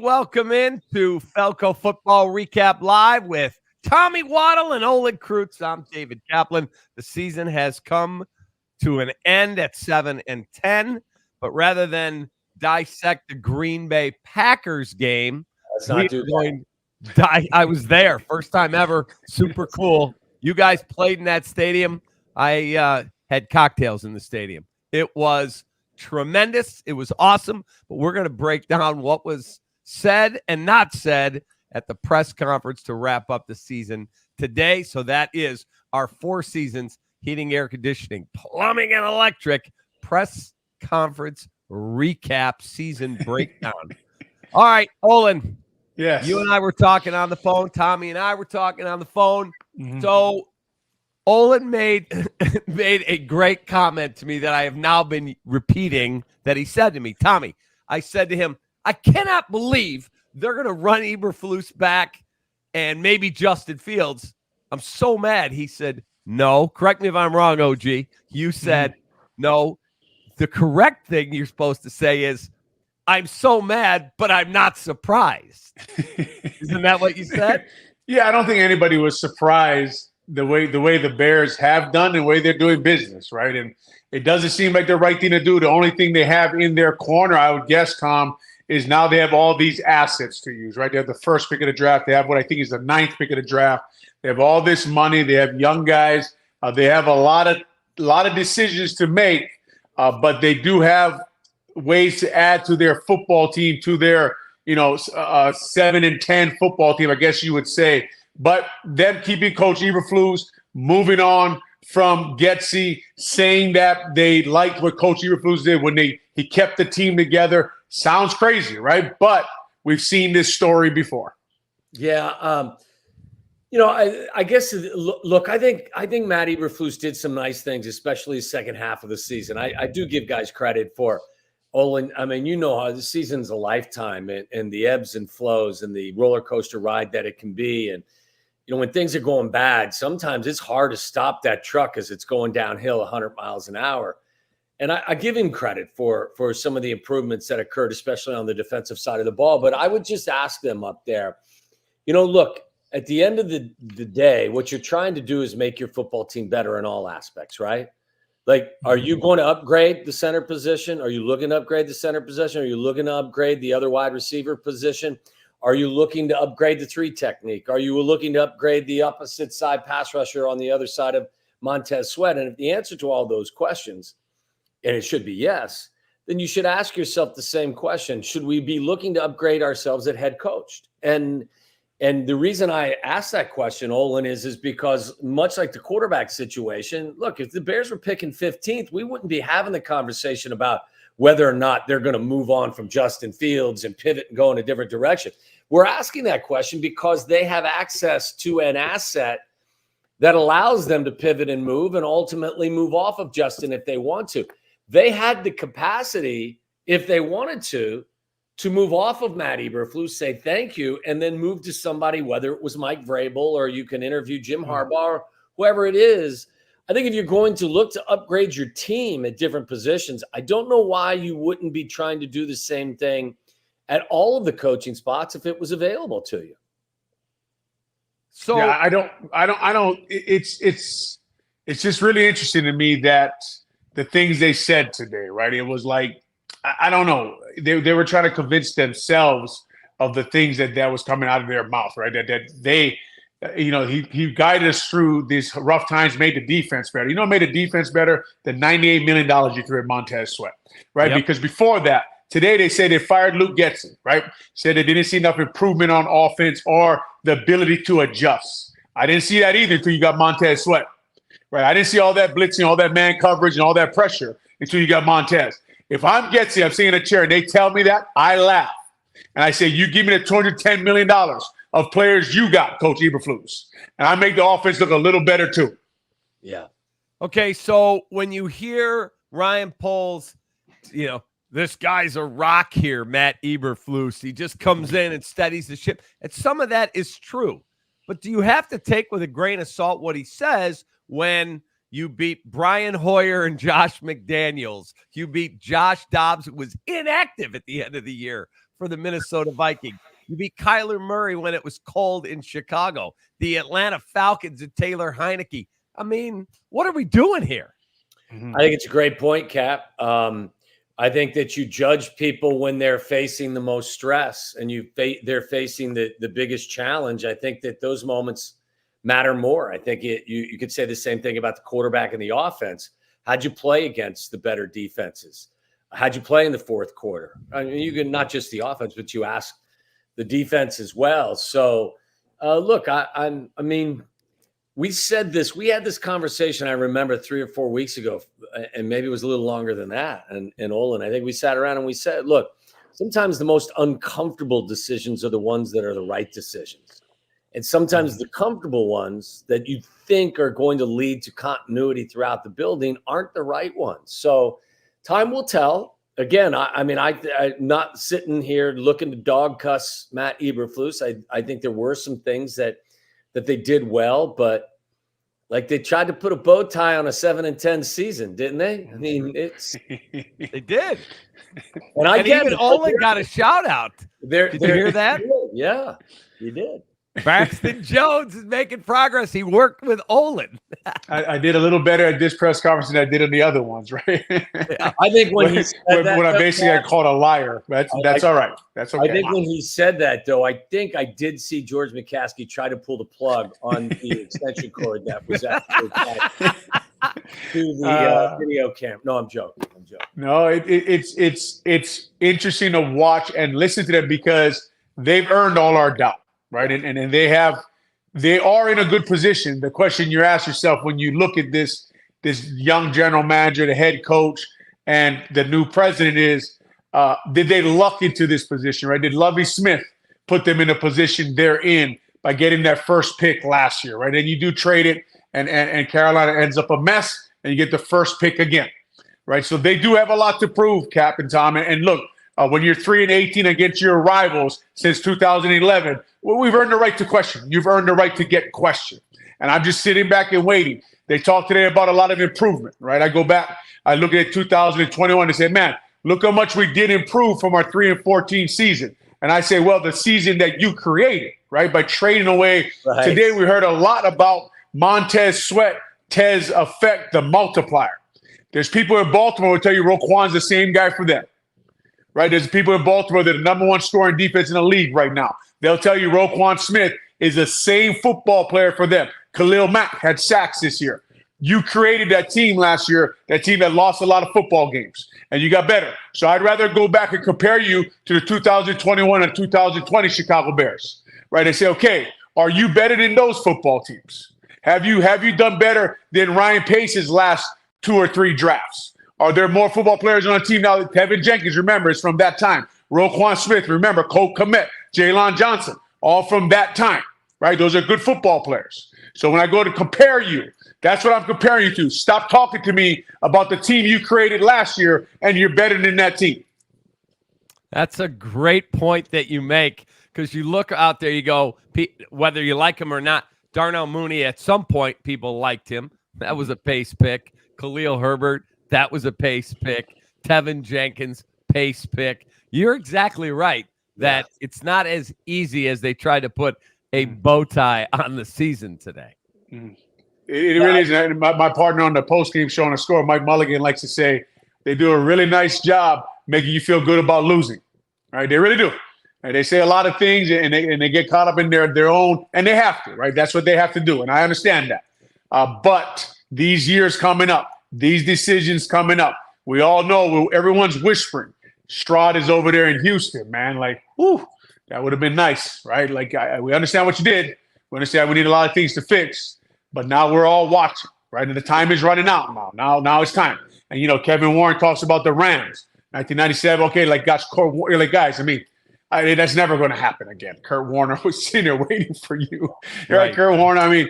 Welcome in to Feldco Football Recap Live with Tommy Waddle and Olin Kreutz. I'm David Kaplan. The season has come to an end at 7-10, but rather than dissect the Green Bay Packers game, I was there, first time ever, super cool. You guys played in that stadium. I had cocktails in the stadium. It was tremendous. It was awesome, but we're going to break down what was said and not said at the press conference to wrap up the season today. So that is our 4 seasons, heating, air conditioning, plumbing, and electric press conference recap season breakdown. All right, Olin. Yes. You and I were talking on the phone. Tommy and I were talking on the phone. Mm-hmm. So Olin made a great comment to me that I have now been repeating that he said to me. Tommy, I said to him, I cannot believe they're going to run Eberflus back and maybe Justin Fields. I'm so mad. He said, no. Correct me if I'm wrong, OG. You said, no. The correct thing you're supposed to say is, I'm so mad, but I'm not surprised. Isn't that what you said? Yeah, I don't think anybody was surprised the way the Bears have done, the way they're doing business, right? And it doesn't seem like the right thing to do. The only thing they have in their corner, I would guess, Tom, is now they have all these assets to use, right? They have the first pick of the draft. They have what I think is the 9th pick of the draft. They have all this money. They have young guys. They have a lot of decisions to make, but they do have ways to add to their football team, to their 7-10 football team, I guess you would say. But them keeping Coach Eberflus, moving on from Getsy, saying that they liked what Coach Eberflus did when he kept the team together, sounds crazy, right? But we've seen this story before. Yeah, I guess look, I think Matt Eberflus did some nice things, especially the second half of the season. I do give guys credit for Olin. I mean, you know how the season's a lifetime and the ebbs and flows and the roller coaster ride that it can be. And, when things are going bad, sometimes it's hard to stop that truck as it's going downhill 100 miles an hour. And I give him credit for some of the improvements that occurred, especially on the defensive side of the ball. But I would just ask them up there, look, at the end of the day, what you're trying to do is make your football team better in all aspects, right? Like, are you going to upgrade the center position? Are you looking to upgrade the center position? Are you looking to upgrade the other wide receiver position? Are you looking to upgrade the 3 technique? Are you looking to upgrade the opposite side pass rusher on the other side of Montez Sweat? And if the answer to all those questions, and it should be yes, then you should ask yourself the same question. Should we be looking to upgrade ourselves at head coach? And the reason I ask that question, Olin, is because much like the quarterback situation, look, if the Bears were picking 15th, we wouldn't be having the conversation about whether or not they're going to move on from Justin Fields and pivot and go in a different direction. We're asking that question because they have access to an asset that allows them to pivot and move and ultimately move off of Justin if they want to. They had the capacity, if they wanted to move off of Matt Eberflus, say thank you, and then move to somebody, whether it was Mike Vrabel or you can interview Jim Harbaugh or whoever it is. I think if you're going to look to upgrade your team at different positions, I don't know why you wouldn't be trying to do the same thing at all of the coaching spots if it was available to you. So yeah, I don't. It's just really interesting to me that the things they said today, right? It was like, I don't know. They were trying to convince themselves of the things that was coming out of their mouth, right? That they, he guided us through these rough times, made the defense better. What made the defense better? The $98 million you threw at Montez Sweat, right? Yep. Because before that, today they say they fired Luke Getsy, right? Said they didn't see enough improvement on offense or the ability to adjust. I didn't see that either until you got Montez Sweat, right? I didn't see all that blitzing, all that man coverage, and all that pressure until you got Montez. If I'm Getsy, I'm sitting in a chair, and they tell me that, I laugh. And I say, you give me the $210 million of players you got, Coach Eberflus. And I make the offense look a little better too. Yeah. Okay, so when you hear Ryan Poles, this guy's a rock here, Matt Eberflus. He just comes in and steadies the ship. And some of that is true. But do you have to take with a grain of salt what he says when you beat Brian Hoyer and Josh McDaniels? You beat Josh Dobbs, who was inactive at the end of the year for the Minnesota Vikings. You beat Kyler Murray when it was cold in Chicago. The Atlanta Falcons and Taylor Heineke. I mean, what are we doing here? I think it's a great point, Cap. I think that you judge people when they're facing the most stress and they're facing the biggest challenge. I think that those moments matter more. I think you could say the same thing about the quarterback and the offense. How'd you play against the better defenses? How'd you play in the fourth quarter? I mean, you can not just the offense, but you ask the defense as well. So, look, I mean, we said this. We had this conversation, I remember 3 or 4 weeks ago, and maybe it was a little longer than that. And Olin, I think we sat around and we said, look, sometimes the most uncomfortable decisions are the ones that are the right decisions. And sometimes the comfortable ones that you think are going to lead to continuity throughout the building aren't the right ones. So time will tell. Again, I'm not sitting here looking to dog cuss Matt Eberflus. I think there were some things that they did well, but like they tried to put a bow tie on a 7-10 season, didn't they? I mean, they did. And even Olin got a shout out. Did you hear that? Yeah, you did. Braxton Jones is making progress. He worked with Olin. I did a little better at this press conference than I did on the other ones, right? I think when he said that, when I basically got called a liar. That's all right. That's okay. I think when he said that, though, I think I did see George McCaskey try to pull the plug on the extension cord that was actually to the video cam. No, I'm joking. No, it's interesting to watch and listen to them because they've earned all our doubt. Right. And they are in a good position. The question you ask yourself when you look at this young general manager, the head coach, and the new president is, did they luck into this position? Right. Did Lovie Smith put them in a position they're in by getting that first pick last year? Right. And you do trade it and Carolina ends up a mess and you get the first pick again. Right. So they do have a lot to prove, Cap and Tom. And look, when you're 3-18 against your rivals since 2011, well, we've earned the right to question. You've earned the right to get questioned. And I'm just sitting back and waiting. They talked today about a lot of improvement, right? I go back, I look at 2021 and say, man, look how much we did improve from our 3-14 season. And I say, well, the season that you created, right, by trading away. Right. Today we heard a lot about Montez Sweat, Tez effect, the multiplier. There's people in Baltimore who tell you Roquan's the same guy for them. Right, there's people in Baltimore that are the number one scoring defense in the league right now. They'll tell you Roquan Smith is the same football player for them. Khalil Mack had sacks this year. You created that team last year, that team that lost a lot of football games, and you got better. So I'd rather go back and compare you to the 2021 and 2020 Chicago Bears. Right, and say, okay, are you better than those football teams? Have you done better than Ryan Pace's last 2 or 3 drafts? Are there more football players on the team now? Tevin Jenkins, remember, it's from that time. Roquan Smith, remember, Cole Kmet, Jalen Johnson, all from that time, right? Those are good football players. So when I go to compare you, that's what I'm comparing you to. Stop talking to me about the team you created last year and you're better than that team. That's a great point that you make because you look out there, you go, whether you like him or not, Darnell Mooney, at some point, people liked him. That was a pace pick. Khalil Herbert, that was a pace pick. Tevin Jenkins, pace pick. You're exactly right that it's not as easy as they try to put a bow tie on the season today. It really is. And my partner on the post-game show on the score, Mike Mulligan, likes to say they do a really nice job making you feel good about losing. Right? They really do. And they say a lot of things and they get caught up in their own, and they have to, right? That's what they have to do. And I understand that. But these years coming up, these decisions coming up, we all know everyone's whispering. Stroud is over there in Houston, man. Like, whew, that would have been nice, right? Like, we understand what you did. We understand we need a lot of things to fix. But now we're all watching, right? And the time is running out now. Now it's time. And, you know, Kevin Warren talks about the Rams. 1997, okay, like, gosh, like, guys, I mean, that's never going to happen again. Kurt Warner was sitting there waiting for you. Right. Kurt Warner, I mean,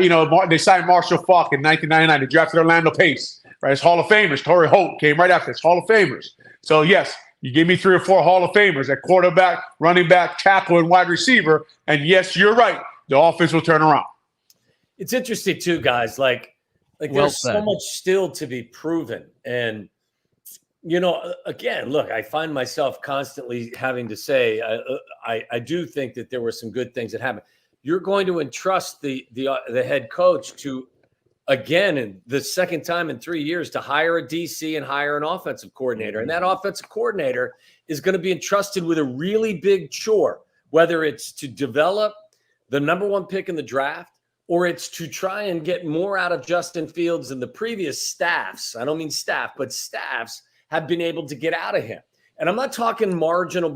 you know, they signed Marshall Faulk in 1999. They drafted Orlando Pace, right? It's Hall of Famers. Torrey Holt came right after. It's Hall of Famers. So, yes, you give me 3 or 4 Hall of Famers at quarterback, running back, tackle, and wide receiver. And, yes, you're right. The offense will turn around. It's interesting, too, guys. Like there's so much still to be proven. And Again, look, I find myself constantly having to say, I do think that there were some good things that happened. You're going to entrust the head coach to, again, in the second time in 3 years, to hire a DC and hire an offensive coordinator. And that offensive coordinator is going to be entrusted with a really big chore, whether it's to develop the number one pick in the draft, or it's to try and get more out of Justin Fields than the previous staffs. I don't mean staff, but staffs have been able to get out of him. And I'm not talking marginal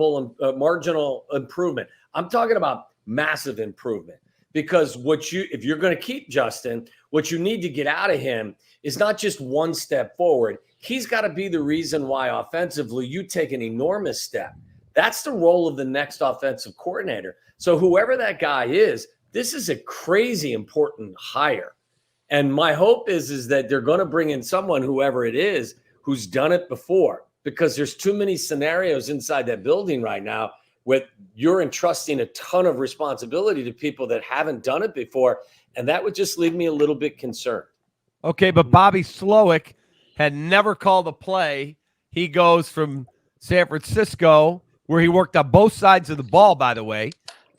improvement. I'm talking about massive improvement, because if you're going to keep Justin, what you need to get out of him is not just one step forward. He's got to be the reason why offensively you take an enormous step. That's the role of the next offensive coordinator. So whoever that guy is, this is a crazy important hire. And my hope is that they're going to bring in someone, whoever it is, who's done it before, because there's too many scenarios inside that building right now where you're entrusting a ton of responsibility to people that haven't done it before. And that would just leave me a little bit concerned. Okay, but Bobby Slowick had never called a play. He goes from San Francisco, where he worked on both sides of the ball, by the way,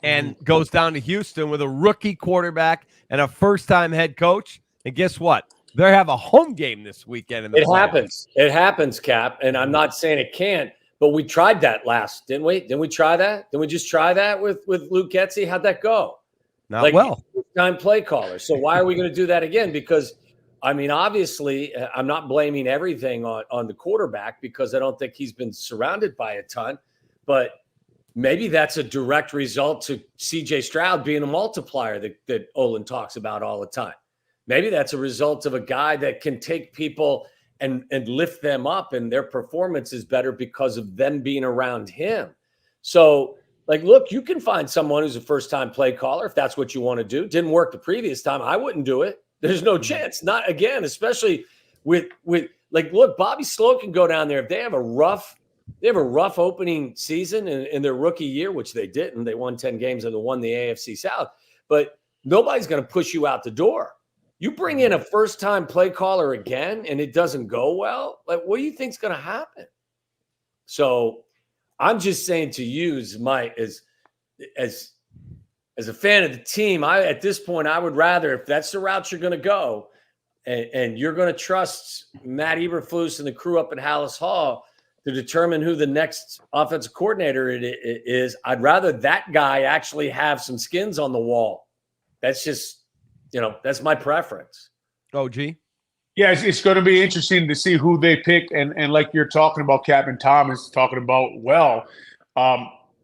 and goes down to Houston with a rookie quarterback and a first-time head coach. And guess what? They have a home game this weekend. In the playoffs. It happens, Cap. And I'm not saying it can't, but we tried that last, didn't we? Didn't we try that? Didn't we just try that with Luke Getsy? How'd that go? Not well. Time play caller. So why are we going to do that again? Because, I mean, obviously, I'm not blaming everything on the quarterback, because I don't think he's been surrounded by a ton. But maybe that's a direct result to C.J. Stroud being a multiplier that Olin talks about all the time. Maybe that's a result of a guy that can take people and lift them up, and their performance is better because of them being around him. So, look, you can find someone who's a first-time play caller if that's what you want to do. Didn't work the previous time. I wouldn't do it. There's no chance. Not again, especially with look, Bobby Slow can go down there. If they have a rough opening season in their rookie year, which they didn't. They won 10 games and they won the AFC South. But nobody's going to push you out the door. You bring in a first-time play caller again and it doesn't go well, what do you think's going to happen? So I'm just saying to you, as a fan of the team, at this point, I would rather, if that's the route you're going to go, and you're going to trust Matt Eberflus and the crew up at Hallis Hall to determine who the next offensive coordinator is, I'd rather that guy actually have some skins on the wall. That's just, that's my preference. Oh, gee. Yeah, it's going to be interesting to see who they pick. And like you're talking about, Captain Thomas talking about,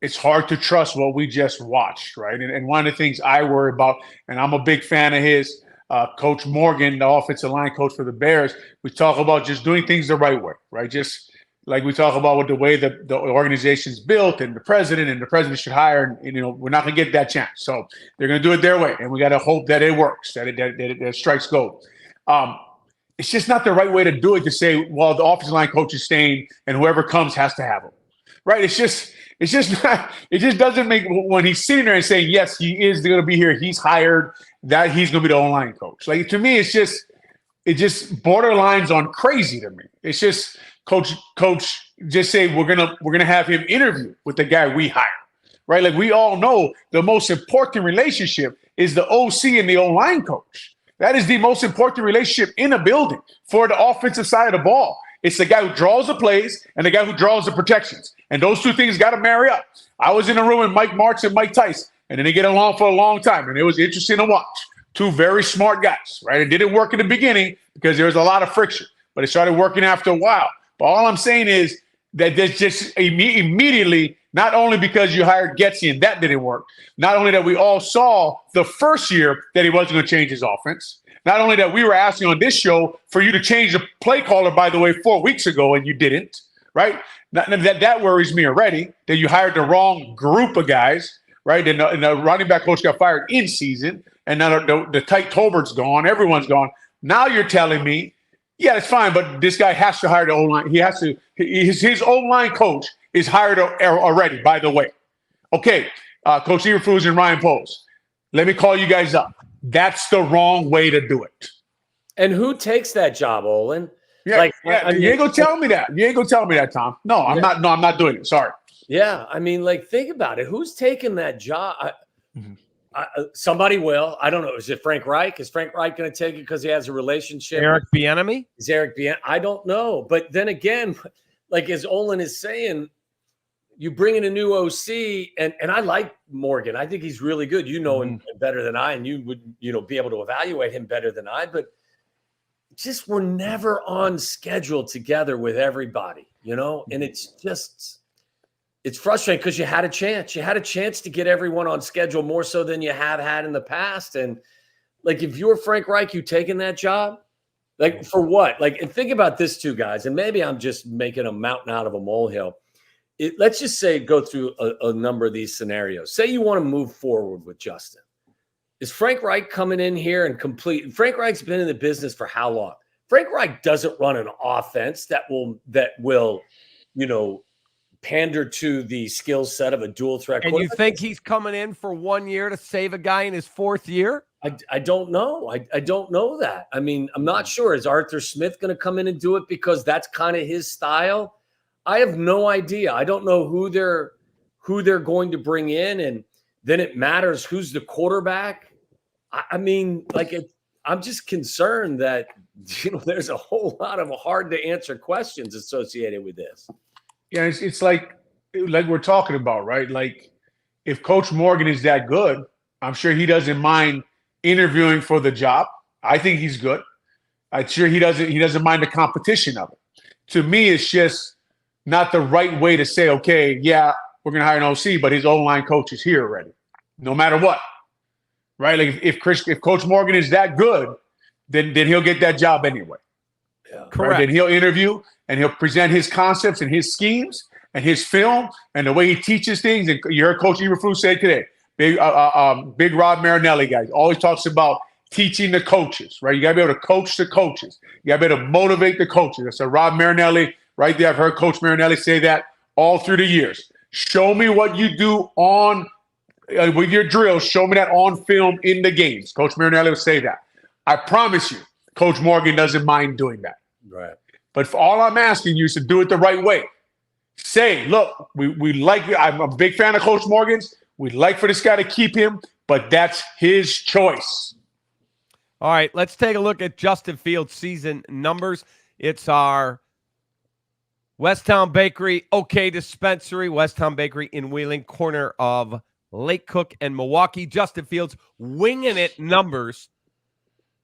it's hard to trust what we just watched, right? And one of the things I worry about, and I'm a big fan of his, Coach Morgan, the offensive line coach for the Bears, we talk about just doing things the right way, right? Just like we talk about with the way the organization's built and the president should hire, and we're not going to get that chance. So they're going to do it their way, and we got to hope that it works, that it strikes gold. It's just not the right way to do it, to say, well, the offensive line coach is staying and whoever comes has to have him, right? It's just not, it just doesn't make, when he's sitting there and saying, yes, he is going to be here, he's hired, that he's going to be the O-line coach. To me, it just borderlines on crazy to me. It's just, Coach, just say we're gonna have him interview with the guy we hire, right? We all know the most important relationship is the OC and the O-line coach. That is the most important relationship in a building for the offensive side of the ball. It's the guy who draws the plays and the guy who draws the protections, and those two things got to marry up. I was in a room with Mike Martz and Mike Tice, and then they get along for a long time, and it was interesting to watch. Two very smart guys, right? It didn't work in the beginning because there was a lot of friction, but it started working after a while. But all I'm saying is that there's just immediately, not only because you hired Getsy and that didn't work, not only that we all saw the first year that he wasn't going to change his offense, not only that we were asking on this show for you to change the play caller, by the way, 4 weeks ago, and you didn't, right? That worries me already, that you hired the wrong group of guys, right? And the running back coach got fired in season, and now the tight Tolbert's gone, everyone's gone. Now you're telling me, yeah, it's fine, but this guy has to hire the O-line. He has to. His O-line coach is hired already, by the way. Okay, Coach Eberflus and Ryan Poles, let me call you guys up. That's the wrong way to do it. And who takes that job, Olin? Yeah, like, yeah. You ain't gonna tell me that. You ain't gonna tell me that, Tom. No, I'm not. No, I'm not doing it. Sorry. Yeah, I mean, like, think about it. Who's taking that job? Somebody will. I don't know. Is it Frank Reich? Is Frank Reich going to take it because he has a relationship? Eric Bieniemy? Is Eric Bieniemy? I don't know. But then again, like as Olin is saying, you bring in a new OC, and I like Morgan. I think he's really good. You know him better than I, and you would be able to evaluate him better than I. But just we're never on schedule together with everybody, and it's frustrating because you had a chance. You had a chance to get everyone on schedule more so than you have had in the past. And like, if you're Frank Reich, you taking that job? Like, for what? Like, and think about this too, guys. And maybe I'm just making a mountain out of a molehill. Let's just say go through a number of these scenarios. Say you want to move forward with Justin. Is Frank Reich coming in here and complete? Frank Reich's been in the business for how long? Frank Reich doesn't run an offense that will, pander to the skill set of a dual threat. And you think he's coming in for 1 year to save a guy in his fourth year? I don't know. I don't know that. I mean, I'm not sure. Is Arthur Smith going to come in and do it because that's kind of his style? I have no idea. I don't know who they're going to bring in, and then it matters who's the quarterback. I mean, like, I'm just concerned that there's a whole lot of hard to answer questions associated with this. Yeah, it's like we're talking about, right? Like, if Coach Morgan is that good, I'm sure he doesn't mind interviewing for the job. I think he's good. I'm sure he doesn't mind the competition of it. To me, it's just not the right way to say, okay, yeah, we're going to hire an OC, but his O-line coach is here already, no matter what, right? Like, if Coach Morgan is that good, then he'll get that job anyway. Yeah. Correct. Right? Then he'll interview and he'll present his concepts and his schemes and his film and the way he teaches things. And you heard Coach Eberflus say today, big Rod Marinelli guy always talks about teaching the coaches, right? You got to be able to coach the coaches. You got to be able to motivate the coaches. That's a Rod Marinelli right there. I've heard Coach Marinelli say that all through the years. Show me what you do on with your drills. Show me that on film in the games. Coach Marinelli would say that. I promise you, Coach Morgan doesn't mind doing that. Right. But for all I'm asking you is to do it the right way. Say, look, we like – I'm a big fan of Coach Morgan's. We'd like for this guy to keep him, but that's his choice. All right, let's take a look at Justin Fields' season numbers. It's our Westtown Bakery OK Dispensary, Westtown Bakery in Wheeling, corner of Lake Cook and Milwaukee. Justin Fields winging it numbers.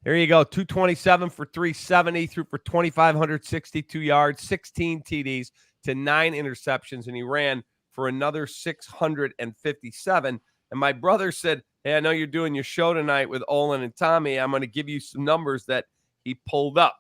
Here you go, 227 for 370, threw for 2,562 yards, 16 TDs to 9 interceptions, and he ran for another 657. And my brother said, hey, I know you're doing your show tonight with Olin and Tommy. I'm going to give you some numbers that he pulled up.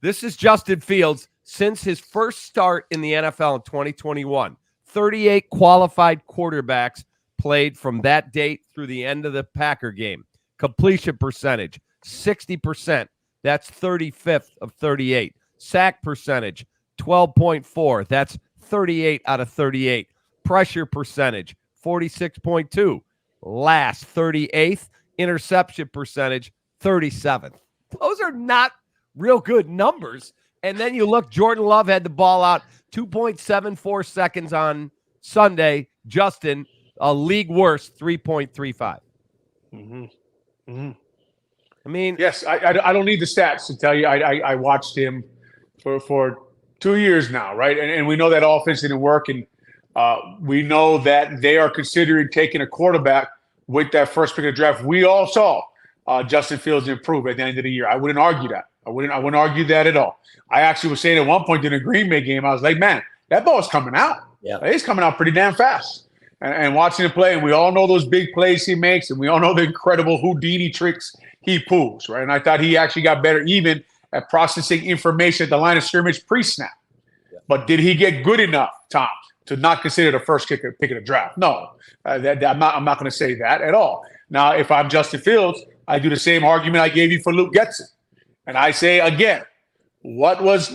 This is Justin Fields since his first start in the NFL in 2021. 38 qualified quarterbacks played from that date through the end of the Packer game. Completion percentage, 60%. That's 35th of 38. Sack percentage, 12.4. That's 38 out of 38. Pressure percentage, 46.2. Last, 38th. Interception percentage, 37th. Those are not real good numbers. And then you look, Jordan Love had the ball out 2.74 seconds on Sunday. Justin, a league worst, 3.35. Mm-hmm. Mm-hmm. I mean, yes, I don't need the stats to tell you. I watched him for 2 years now, right? And we know that offense didn't work, and we know that they are considering taking a quarterback with that first pick of the draft. We all saw Justin Fields improve at the end of the year. I wouldn't argue that. I wouldn't argue that at all. I actually was saying at one point in the Green Bay game, I was like, man, that ball's coming out. Yeah, it's coming out pretty damn fast. And watching him play, and we all know those big plays he makes, and we all know the incredible Houdini tricks he pulls, right? And I thought he actually got better even at processing information at the line of scrimmage pre-snap. Yeah. But did he get good enough, Tom, to not consider the first pick of the draft? No, I'm not going to say that at all. Now, if I'm Justin Fields, I do the same argument I gave you for Luke Getson, and I say again, what was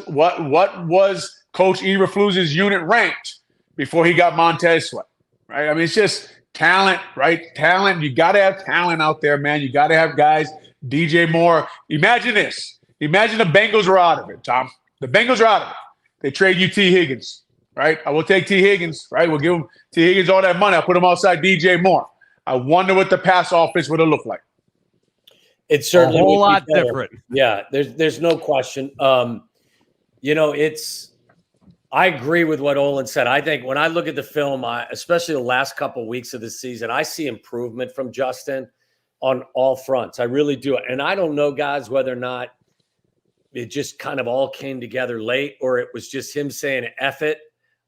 Coach Eberflus's unit ranked before he got Montez Sweat? Right? I mean, it's just talent, right? Talent. You got to have talent out there, man. You got to have guys. DJ Moore. Imagine this. Imagine the Bengals were out of it, Tom. The Bengals are out of it. They trade you T. Higgins, right? I will take T. Higgins, right? We'll give him T. Higgins all that money. I'll put him outside DJ Moore. I wonder what the pass offense would have looked like. It's certainly a whole lot different. Yeah, there's no question. I agree with what Olin said. I think when I look at the film, especially the last couple of weeks of the season, I see improvement from Justin on all fronts. I really do. And I don't know, guys, whether or not it just kind of all came together late or it was just him saying, F it,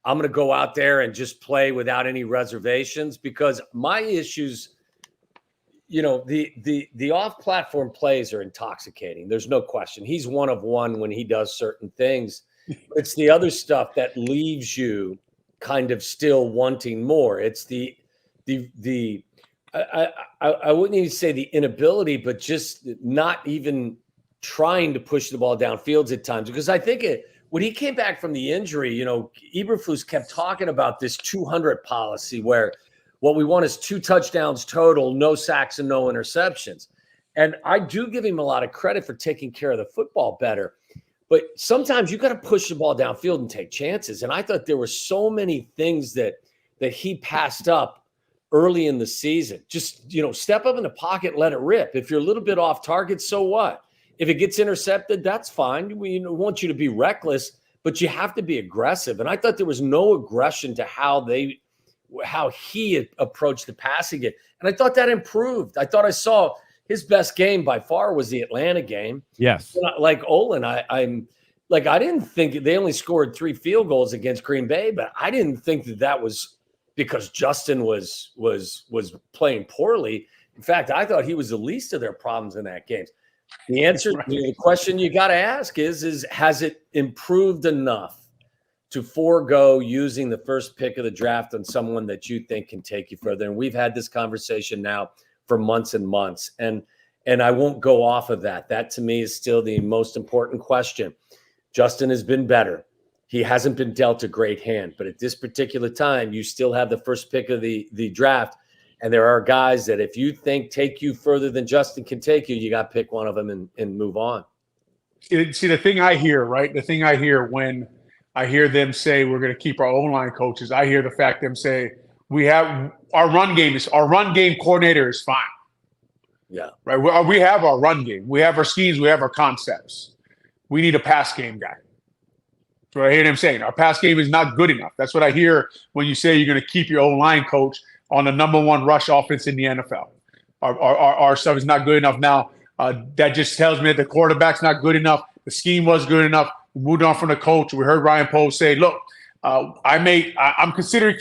I'm going to go out there and just play without any reservations, because my issues, the off-platform plays are intoxicating. There's no question. He's one of one when he does certain things. It's the other stuff that leaves you kind of still wanting more. It's I wouldn't even say the inability, but just not even trying to push the ball downfield at times. Because I think when he came back from the injury, Eberflus kept talking about this 200 policy where what we want is 2 touchdowns total, no sacks and no interceptions. And I do give him a lot of credit for taking care of the football better. But sometimes you got to push the ball downfield and take chances. And I thought there were so many things that he passed up early in the season. Just, step up in the pocket, let it rip. If you're a little bit off target, so what? If it gets intercepted, that's fine. We want you to be reckless, but you have to be aggressive. And I thought there was no aggression to how he approached the passing game. And I thought that improved. I thought I saw his best game by far was the Atlanta game. Yes. Like Olin, I didn't think they only scored 3 field goals against Green Bay, but I didn't think that was because Justin was playing poorly. In fact, I thought he was the least of their problems in that game. The answer to the question you got to ask is has it improved enough to forego using the first pick of the draft on someone that you think can take you further? And we've had this conversation now for months and months. And I won't go off of that. That to me is still the most important question. Justin has been better. He hasn't been dealt a great hand, but at this particular time, you still have the first pick of the draft. And there are guys that if you think take you further than Justin can take you, you got to pick one of them and move on. See, the thing I hear, right? The thing I hear when I hear them say we're going to keep our O-line coaches, I hear the fact them say, we have our run game coordinator is fine. Yeah. Right. We have our run game. We have our schemes. We have our concepts. We need a pass game guy. That's what I hear them saying. Our pass game is not good enough. That's what I hear when you say you're going to keep your O-line coach on the number 1 rush offense in the NFL. Our stuff is not good enough now. That just tells me that the quarterback's not good enough. The scheme was good enough. We moved on from the coach. We heard Ryan Poles say, look, I'm considering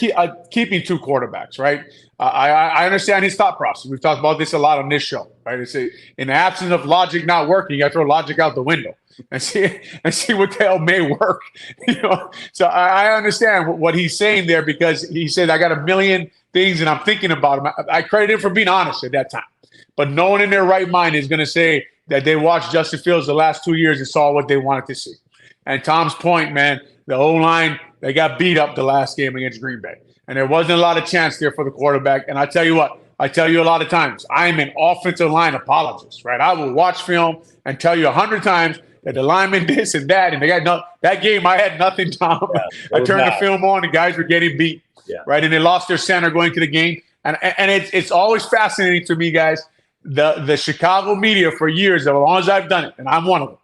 keeping 2 quarterbacks, right? I understand his thought process. We've talked about this a lot on this show, right? It's in the absence of logic not working, you got to throw logic out the window and see what the hell may work. So I understand what he's saying there, because he said I got a million things and I'm thinking about them. I credit him for being honest at that time, but no one in their right mind is going to say that they watched Justin Fields the last 2 years and saw what they wanted to see. And Tom's point, man, the O-line, they got beat up the last game against Green Bay. And there wasn't a lot of chance there for the quarterback. And I tell you what, I tell you a lot of times, I'm an offensive line apologist, right? I will watch film and tell you 100 times that the lineman this and that. And they got that game, I had nothing, Tom. Yeah, I turned the film on, the guys were getting beat, right? And they lost their center going to the game. And it's always fascinating to me, guys. The Chicago media for years, as long as I've done it, and I'm one of them,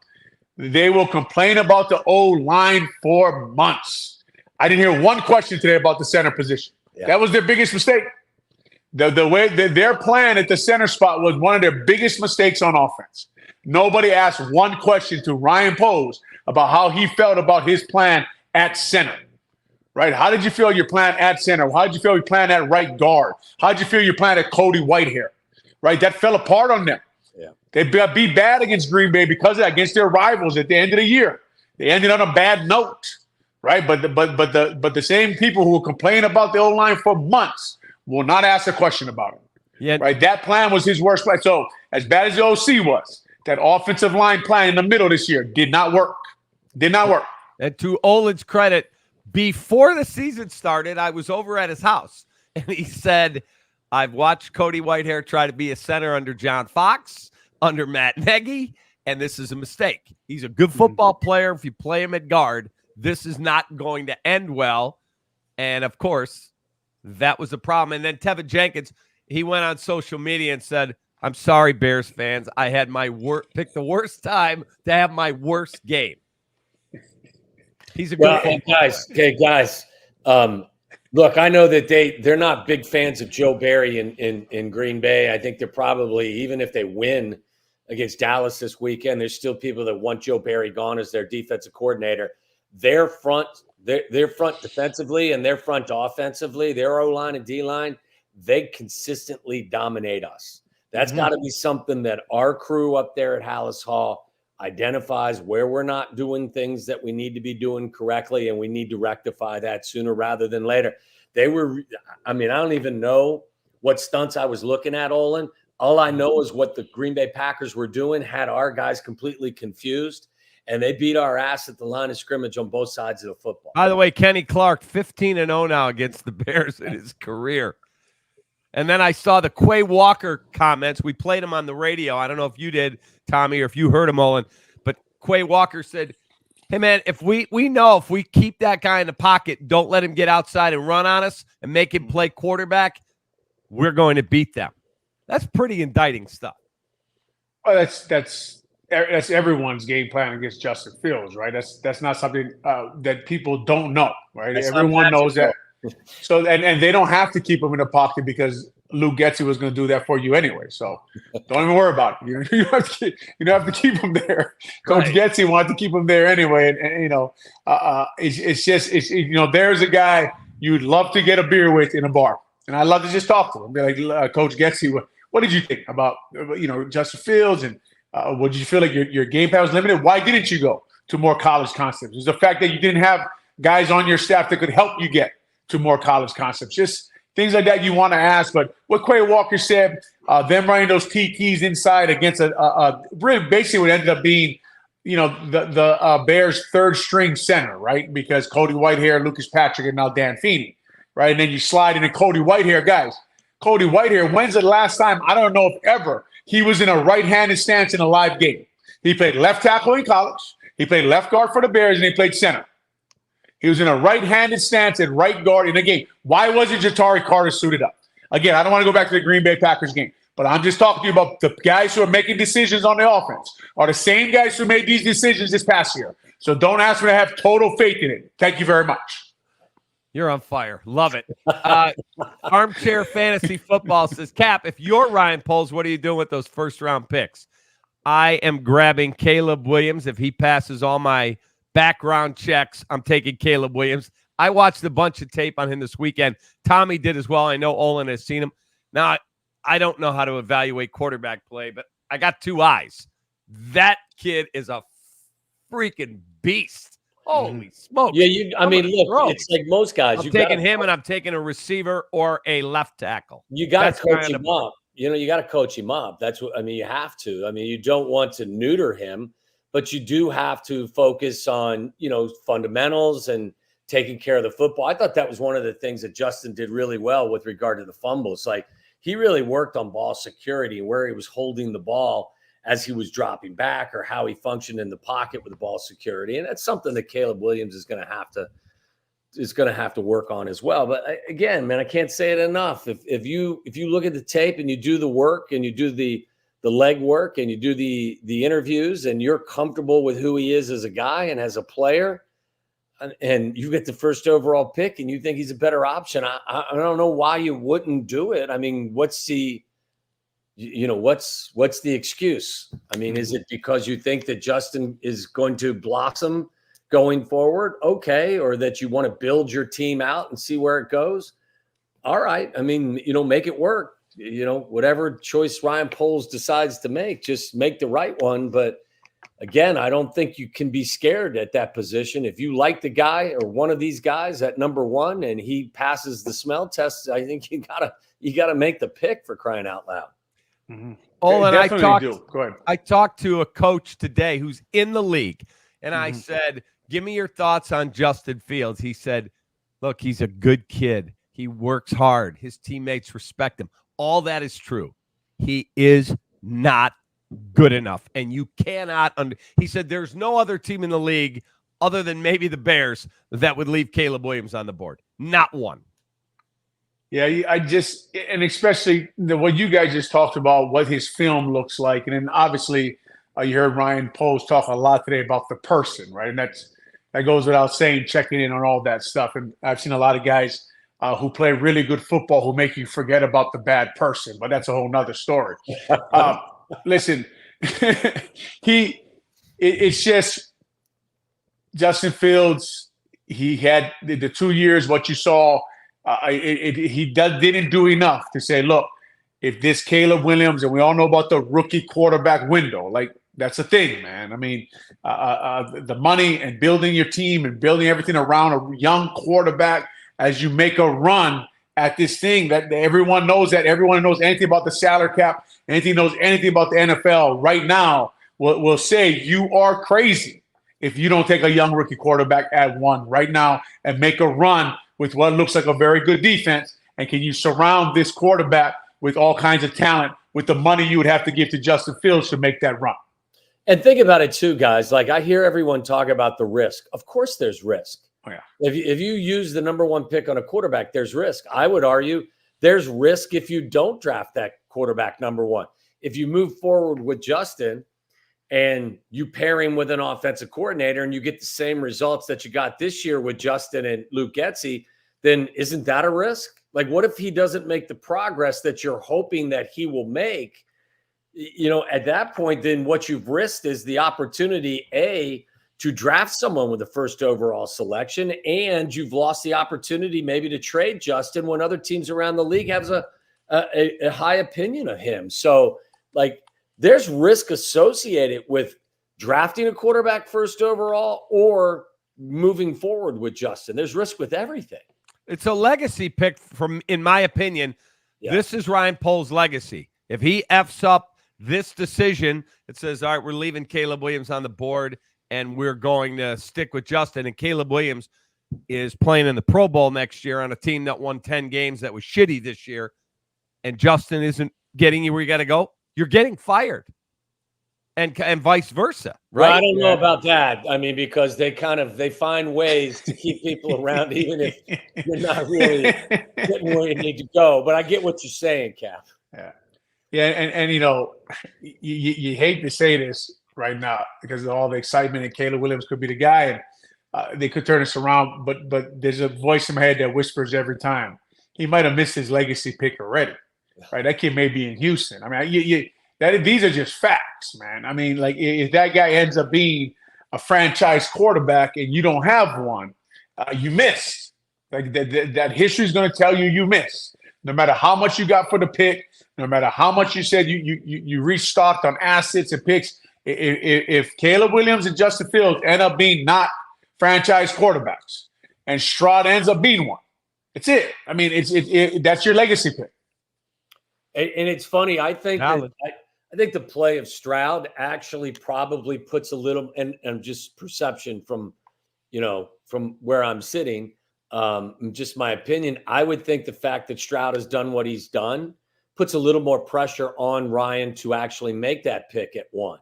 they will complain about the O-line for months. I didn't hear one question today about the center position. Yeah. That was their biggest mistake. The way their plan at the center spot was one of their biggest mistakes on offense. Nobody asked one question to Ryan Poles about how he felt about his plan at center. Right? How did you feel your plan at center? How did you feel your plan at right guard? How did you feel your plan at Cody Whitehair? Right? That fell apart on them. Yeah. They beat bad against Green Bay because of that, against their rivals at the end of the year. They ended on a bad note, right? But the same people who will complain about the O-line for months will not ask a question about it. Yeah. Right? That plan was his worst plan. So as bad as the OC was, that offensive line plan in the middle this year did not work. Did not work. And to Olin's credit, before the season started, I was over at his house, and he said, I've watched Cody Whitehair try to be a center under John Fox, under Matt Nagy, and this is a mistake. He's a good football player. If you play him at guard, this is not going to end well. And, of course, that was the problem. And then Tevin Jenkins, he went on social media and said, I'm sorry, Bears fans. I had my picked the worst time to have my worst game. He's a good guys. Okay, guys. Look, I know that they're not big fans of Joe Barry in Green Bay. I think they're probably, even if they win against Dallas this weekend, there's still people that want Joe Barry gone as their defensive coordinator. Their front defensively and their front offensively, their O-line and D-line, they consistently dominate us. That's got to be something that our crew up there at Hallis Hall identifies where we're not doing things that we need to be doing correctly, and we need to rectify that sooner rather than later. I don't even know what stunts I was looking at, Olin. All I know is what the Green Bay Packers were doing had our guys completely confused, and they beat our ass at the line of scrimmage on both sides of the football. By the way, Kenny Clark, 15-0 now against the Bears in his career. And then I saw the Quay Walker comments. We played him on the radio. I don't know if you did, Tommy, or if you heard him, Olin. But Quay Walker said, hey, man, if we know if we keep that guy in the pocket, don't let him get outside and run on us and make him play quarterback, we're going to beat them. That's pretty indicting stuff. Well, that's everyone's game plan against Justin Fields, right? That's not something that people don't know, right? Everyone knows that. So and they don't have to keep him in the pocket because Lou Getsy was going to do that for you anyway. So don't even worry about it. You don't have to keep him there. Coach Getsy wanted to keep him there anyway, and there's a guy you'd love to get a beer with in a bar, and I'd love to just talk to him. Be like, Coach Getsy, what did you think about Justin Fields, and what did you feel like your game plan was limited? Why didn't you go to more college concepts? It's the fact that you didn't have guys on your staff that could help you get to more college concepts. Just things like that you want to ask. But what Quay Walker said, them running those TTs inside against really basically what ended up being, the Bears' third string center, right? Because Cody Whitehair, Lucas Patrick, and now Dan Feeney, right? And then you slide into Cody Whitehair, guys. Cody Whitehair, when's the last time, I don't know if ever, he was in a right-handed stance in a live game? He played left tackle in college. He played left guard for the Bears, and he played center. He was in a right-handed stance at right guard in the game. Why wasn't Jatari Carter suited up? Again, I don't want to go back to the Green Bay Packers game, but I'm just talking to you about the guys who are making decisions on the offense are the same guys who made these decisions this past year. So don't ask me to have total faith in it. Thank you very much. You're on fire. Love it. Armchair Fantasy Football says, Cap, if you're Ryan Poles, what are you doing with those first-round picks? I am grabbing Caleb Williams. If he passes all my background checks, I'm taking Caleb Williams. I watched a bunch of tape on him this weekend. Tommy did as well. I know Olin has seen him. Now, I don't know how to evaluate quarterback play, but I got two eyes. That kid is a freaking beast. Holy smokes. Yeah, look, it's like most guys. I'm taking him, and I'm taking a receiver or a left tackle. You got to coach him up. You got to coach him up. That's what, you have to. You don't want to neuter him, but you do have to focus on, fundamentals and taking care of the football. I thought that was one of the things that Justin did really well with regard to the fumbles. Like, he really worked on ball security, where he was holding the ball as he was dropping back, or how he functioned in the pocket with the ball security. And that's something that Caleb Williams is going to have to work on as well. But again, man, I can't say it enough. If you look at the tape and you do the work and you do the leg work and you do the interviews and you're comfortable with who he is as a guy and as a player, and you get the first overall pick and you think he's a better option, I don't know why you wouldn't do it. What's the excuse? Is it because you think that Justin is going to blossom going forward? Okay. Or that you want to build your team out and see where it goes? All right. Make it work. Whatever choice Ryan Poles decides to make, just make the right one. But again, I don't think you can be scared at that position. If you like the guy or one of these guys at number one and he passes the smell test, I think you gotta make the pick, for crying out loud. Mm-hmm. Oh, and I talked to a coach today who's in the league, and I said, give me your thoughts on Justin Fields. He said, look, he's a good kid. He works hard. His teammates respect him. All that is true. He is not good enough. And you cannot he said there's no other team in the league other than maybe the Bears that would leave Caleb Williams on the board. Not one. Yeah, and especially what you guys just talked about, what his film looks like. And then obviously you heard Ryan Poles talk a lot today about the person, right? And that goes without saying, checking in on all that stuff. And I've seen a lot of guys who play really good football who make you forget about the bad person, but that's a whole nother story. Listen, it's just Justin Fields. He had the 2 years, what you saw, he didn't do enough to say, look, if this Caleb Williams, and we all know about the rookie quarterback window, like that's a thing, man. I mean, the money and building your team and building everything around a young quarterback as you make a run at this thing that everyone knows anything about the salary cap, knows anything about the NFL right now will say you are crazy if you don't take a young rookie quarterback at one right now and make a run with what looks like a very good defense. And can you surround this quarterback with all kinds of talent with the money you would have to give to Justin Fields to make that run? And think about it too, guys. Like I hear everyone talk about the risk. Of course there's risk. Oh, yeah. If you use the number one pick on a quarterback, there's risk. I would argue there's risk if you don't draft that quarterback number one. If you move forward with Justin and you pair him with an offensive coordinator and you get the same results that you got this year with Justin and Luke Getsy, then isn't that a risk? Like, what if he doesn't make the progress that you're hoping that he will make? You know, at that point, then what you've risked is the opportunity, A, to draft someone with the first overall selection, and you've lost the opportunity maybe to trade Justin when other teams around the league have a high opinion of him. So, like, there's risk associated with drafting a quarterback first overall or moving forward with Justin. There's risk with everything. It's a legacy pick in my opinion. Yeah. This is Ryan Poles' legacy. If he F's up this decision, it says, all right, we're leaving Caleb Williams on the board and we're going to stick with Justin. And Caleb Williams is playing in the Pro Bowl next year on a team that won 10 games that was shitty this year. And Justin isn't getting you where you got to go. You're getting fired. And vice versa, right? Well, I don't know about that. I mean, because they find ways to keep people around, even if you're not really getting where you need to go. But I get what you're saying, Cap. Yeah, and you know, you hate to say this right now because of all the excitement and Caleb Williams could be the guy, and they could turn us around. But there's a voice in my head that whispers every time he might have missed his legacy pick already, right? That kid may be in Houston. I mean, these are just facts, man. I mean, like if that guy ends up being a franchise quarterback and you don't have one, you missed. Like that history is going to tell you missed. No matter how much you got for the pick, no matter how much you said you restocked on assets and picks, if Caleb Williams and Justin Fields end up being not franchise quarterbacks and Stroud ends up being one, it's it. I mean, that's your legacy pick. And it's funny. I think I think the play of Stroud actually probably puts a little, and just perception from where I'm sitting, just my opinion. I would think the fact that Stroud has done what he's done puts a little more pressure on Ryan to actually make that pick at one.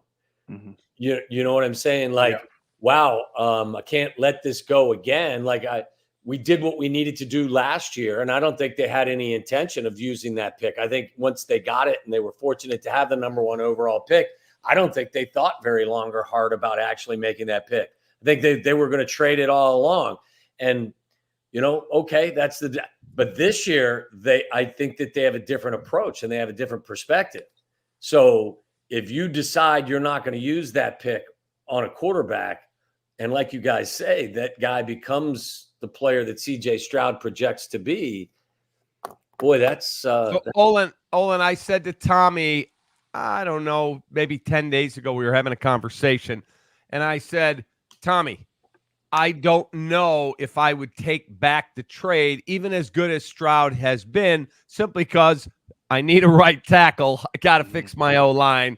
Mm-hmm. You know what I'm saying? Like, wow, I can't let this go again. Like we did what we needed to do last year, and I don't think they had any intention of using that pick. I think once they got it and they were fortunate to have the number one overall pick, I don't think they thought very long or hard about actually making that pick. I think they were going to trade it all along. And, okay, but this year, I think that they have a different approach and they have a different perspective. So if you decide you're not going to use that pick on a quarterback, and like you guys say, that guy becomes the player that CJ Stroud projects to be, boy, that's so Olin, I said to Tommy, I don't know, maybe 10 days ago, we were having a conversation, and I said, Tommy, I don't know if I would take back the trade, even as good as Stroud has been, simply because I need a right tackle. I got to fix my O-line.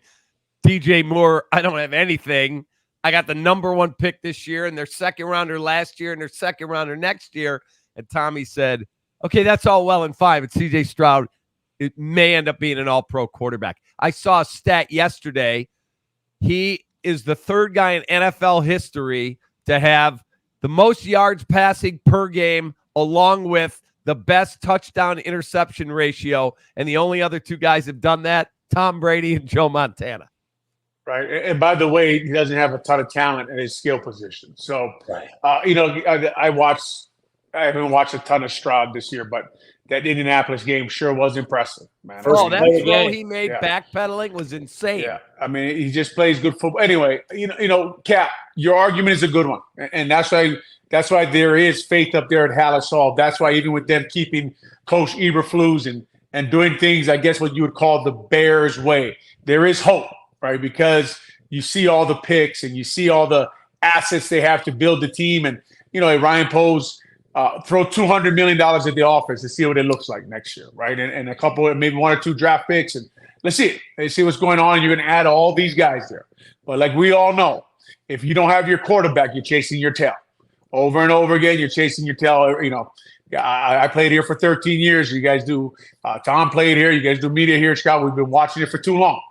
DJ Moore, I don't have anything. I got the number one pick this year and their second rounder last year and their second rounder next year. And Tommy said, okay, that's all well and fine, but CJ Stroud, it may end up being an all-pro quarterback. I saw a stat yesterday. He is the third guy in NFL history to have the most yards passing per game, along with the best touchdown interception ratio. And the only other two guys have done that, Tom Brady and Joe Montana. Right. And by the way, he doesn't have a ton of talent in his skill position. So, I haven't watched a ton of Stroud this year, but that Indianapolis game sure was impressive, man. That throw he made backpedaling was insane. Yeah. I mean, he just plays good football. Anyway, Cap, your argument is a good one. And that's why there is faith up there at Hallis Hall. That's why even with them keeping Coach Eberflus and doing things, I guess what you would call the Bears way, there is hope, right? Because you see all the picks and you see all the assets they have to build the team. And, Ryan Poe's throw $200 million at the offense to see what it looks like next year, right? And a couple, maybe 1 or 2 draft picks. And let's see it. Let's see what's going on. You're going to add all these guys there. But like we all know, if you don't have your quarterback, you're chasing your tail. Over and over again, you're chasing your tail. I played here for 13 years. You guys do. Tom played here. You guys do media here in Chicago. We've been watching it for too long.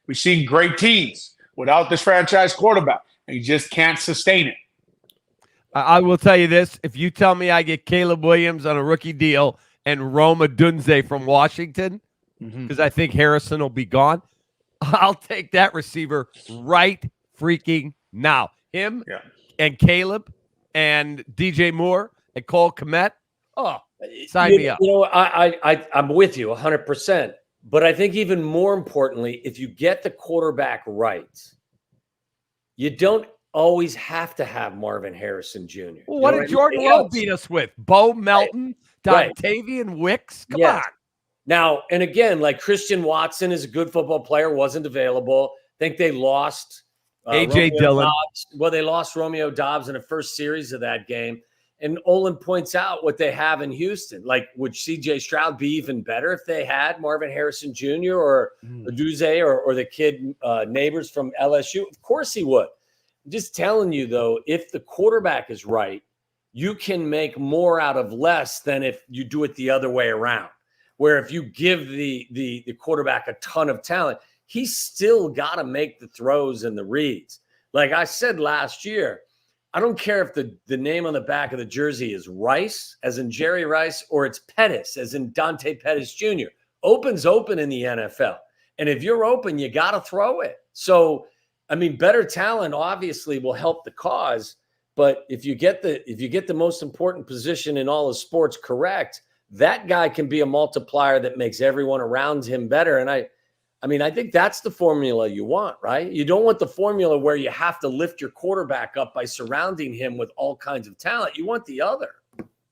We've seen great teams without this franchise quarterback, and you just can't sustain it. I will tell you this. If you tell me I get Caleb Williams on a rookie deal and Rome Odunze from Washington, because I think Harrison will be gone, I'll take that receiver right freaking now. Him and Caleb and DJ Moore and Cole Kmet. Oh, sign me up. I'm with you 100%. But I think even more importantly, if you get the quarterback right, you don't always have to have Marvin Harrison Jr. Well, what did Jordan Love beat us with? Bo Melton, Dontavian Wicks? Come on. Now, and again, like Christian Watson is a good football player, wasn't available. I think they lost A.J. Dillon. They lost Romeo Doubs in the first series of that game. And Olin points out what they have in Houston. Like, would C.J. Stroud be even better if they had Marvin Harrison Jr. or Odunze or the kid Neighbors from LSU? Of course he would. I'm just telling you, though, if the quarterback is right, you can make more out of less than if you do it the other way around, where if you give the quarterback a ton of talent, he's still got to make the throws and the reads. Like I said last year, I don't care if the name on the back of the jersey is Rice, as in Jerry Rice, or it's Pettis, as in Dante Pettis Jr. Open's open in the NFL. And if you're open, you got to throw it. So, I mean, better talent obviously will help the cause. But if you get the most important position in all of sports correct, that guy can be a multiplier that makes everyone around him better. And I think that's the formula you want, right? You don't want the formula where you have to lift your quarterback up by surrounding him with all kinds of talent. You want the other.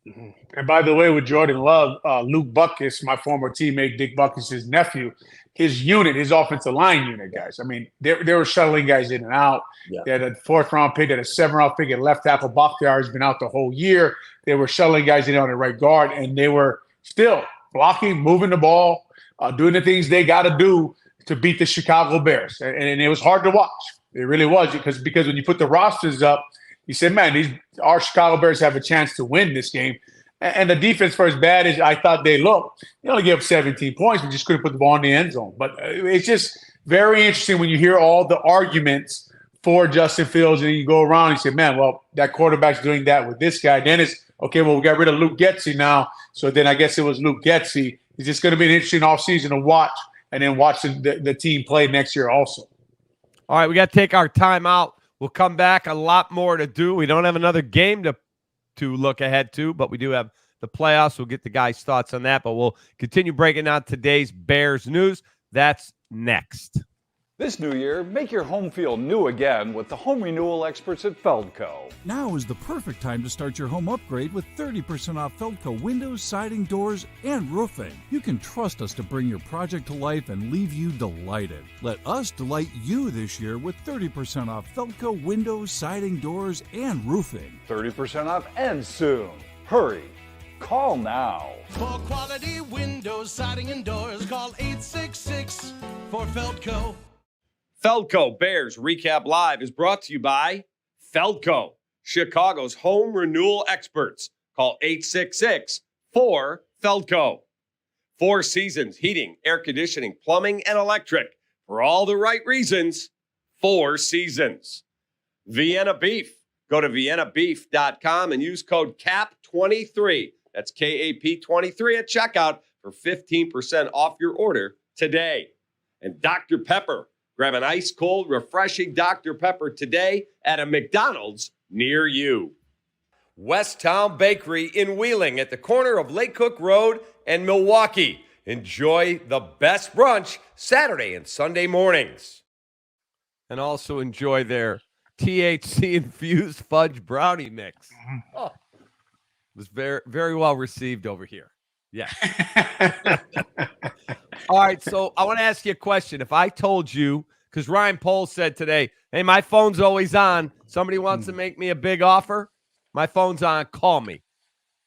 Mm-hmm. And by the way, with Jordan Love, Luke Buckus, my former teammate, Dick Buckus' nephew, his offensive line unit, guys. I mean, they were shuttling guys in and out. Yeah. They had a 4th-round pick, they had a 7th-round pick at left tackle. Bakhtiar has been out the whole year. They were shuttling guys in on the right guard, and they were still blocking, moving the ball, doing the things they got to do to beat the Chicago Bears. And it was hard to watch. It really was, because when you put the rosters up, you said, man, our Chicago Bears have a chance to win this game. And the defense, for as bad as I thought they looked, they only gave up 17 points. We just couldn't put the ball in the end zone. But it's just very interesting when you hear all the arguments for Justin Fields, and you go around and you say, man, well, that quarterback's doing that with this guy. Then it's, okay, well, we got rid of Luke Getsy now. So then I guess it was Luke Getsy. It's just going to be an interesting offseason to watch, and then watch the team play next year also. All right, we got to take our time out. We'll come back. A lot more to do. We don't have another game to look ahead to, but we do have the playoffs. We'll get the guys' thoughts on that, but we'll continue breaking down today's Bears news. That's next. This new year, make your home feel new again with the home renewal experts at Feldco. Now is the perfect time to start your home upgrade with 30% off Feldco windows, siding, doors, and roofing. You can trust us to bring your project to life and leave you delighted. Let us delight you this year with 30% off Feldco windows, siding, doors, and roofing. 30% off ends soon. Hurry. Call now. For quality windows, siding, and doors, call 866 for Feldco. Feldco Bears Recap Live is brought to you by Feldco, Chicago's home renewal experts. Call 866-4-FELDCO. 4 Seasons Heating, Air Conditioning, Plumbing, and Electric. For all the right reasons, 4 seasons. Vienna Beef. Go to viennabeef.com and use code CAP23. That's KAP23 at checkout for 15% off your order today. And Dr. Pepper. Grab an ice cold, refreshing Dr. Pepper today at a McDonald's near you. Westtown Bakery in Wheeling at the corner of Lake Cook Road and Milwaukee. Enjoy the best brunch Saturday and Sunday mornings. And also enjoy their THC-infused fudge brownie mix. Oh, it was very, very well received over here. Yeah. All right, so I want to ask you a question. If I told you, because Ryan Poles said today, hey, my phone's always on. Somebody wants to make me a big offer. My phone's on. Call me.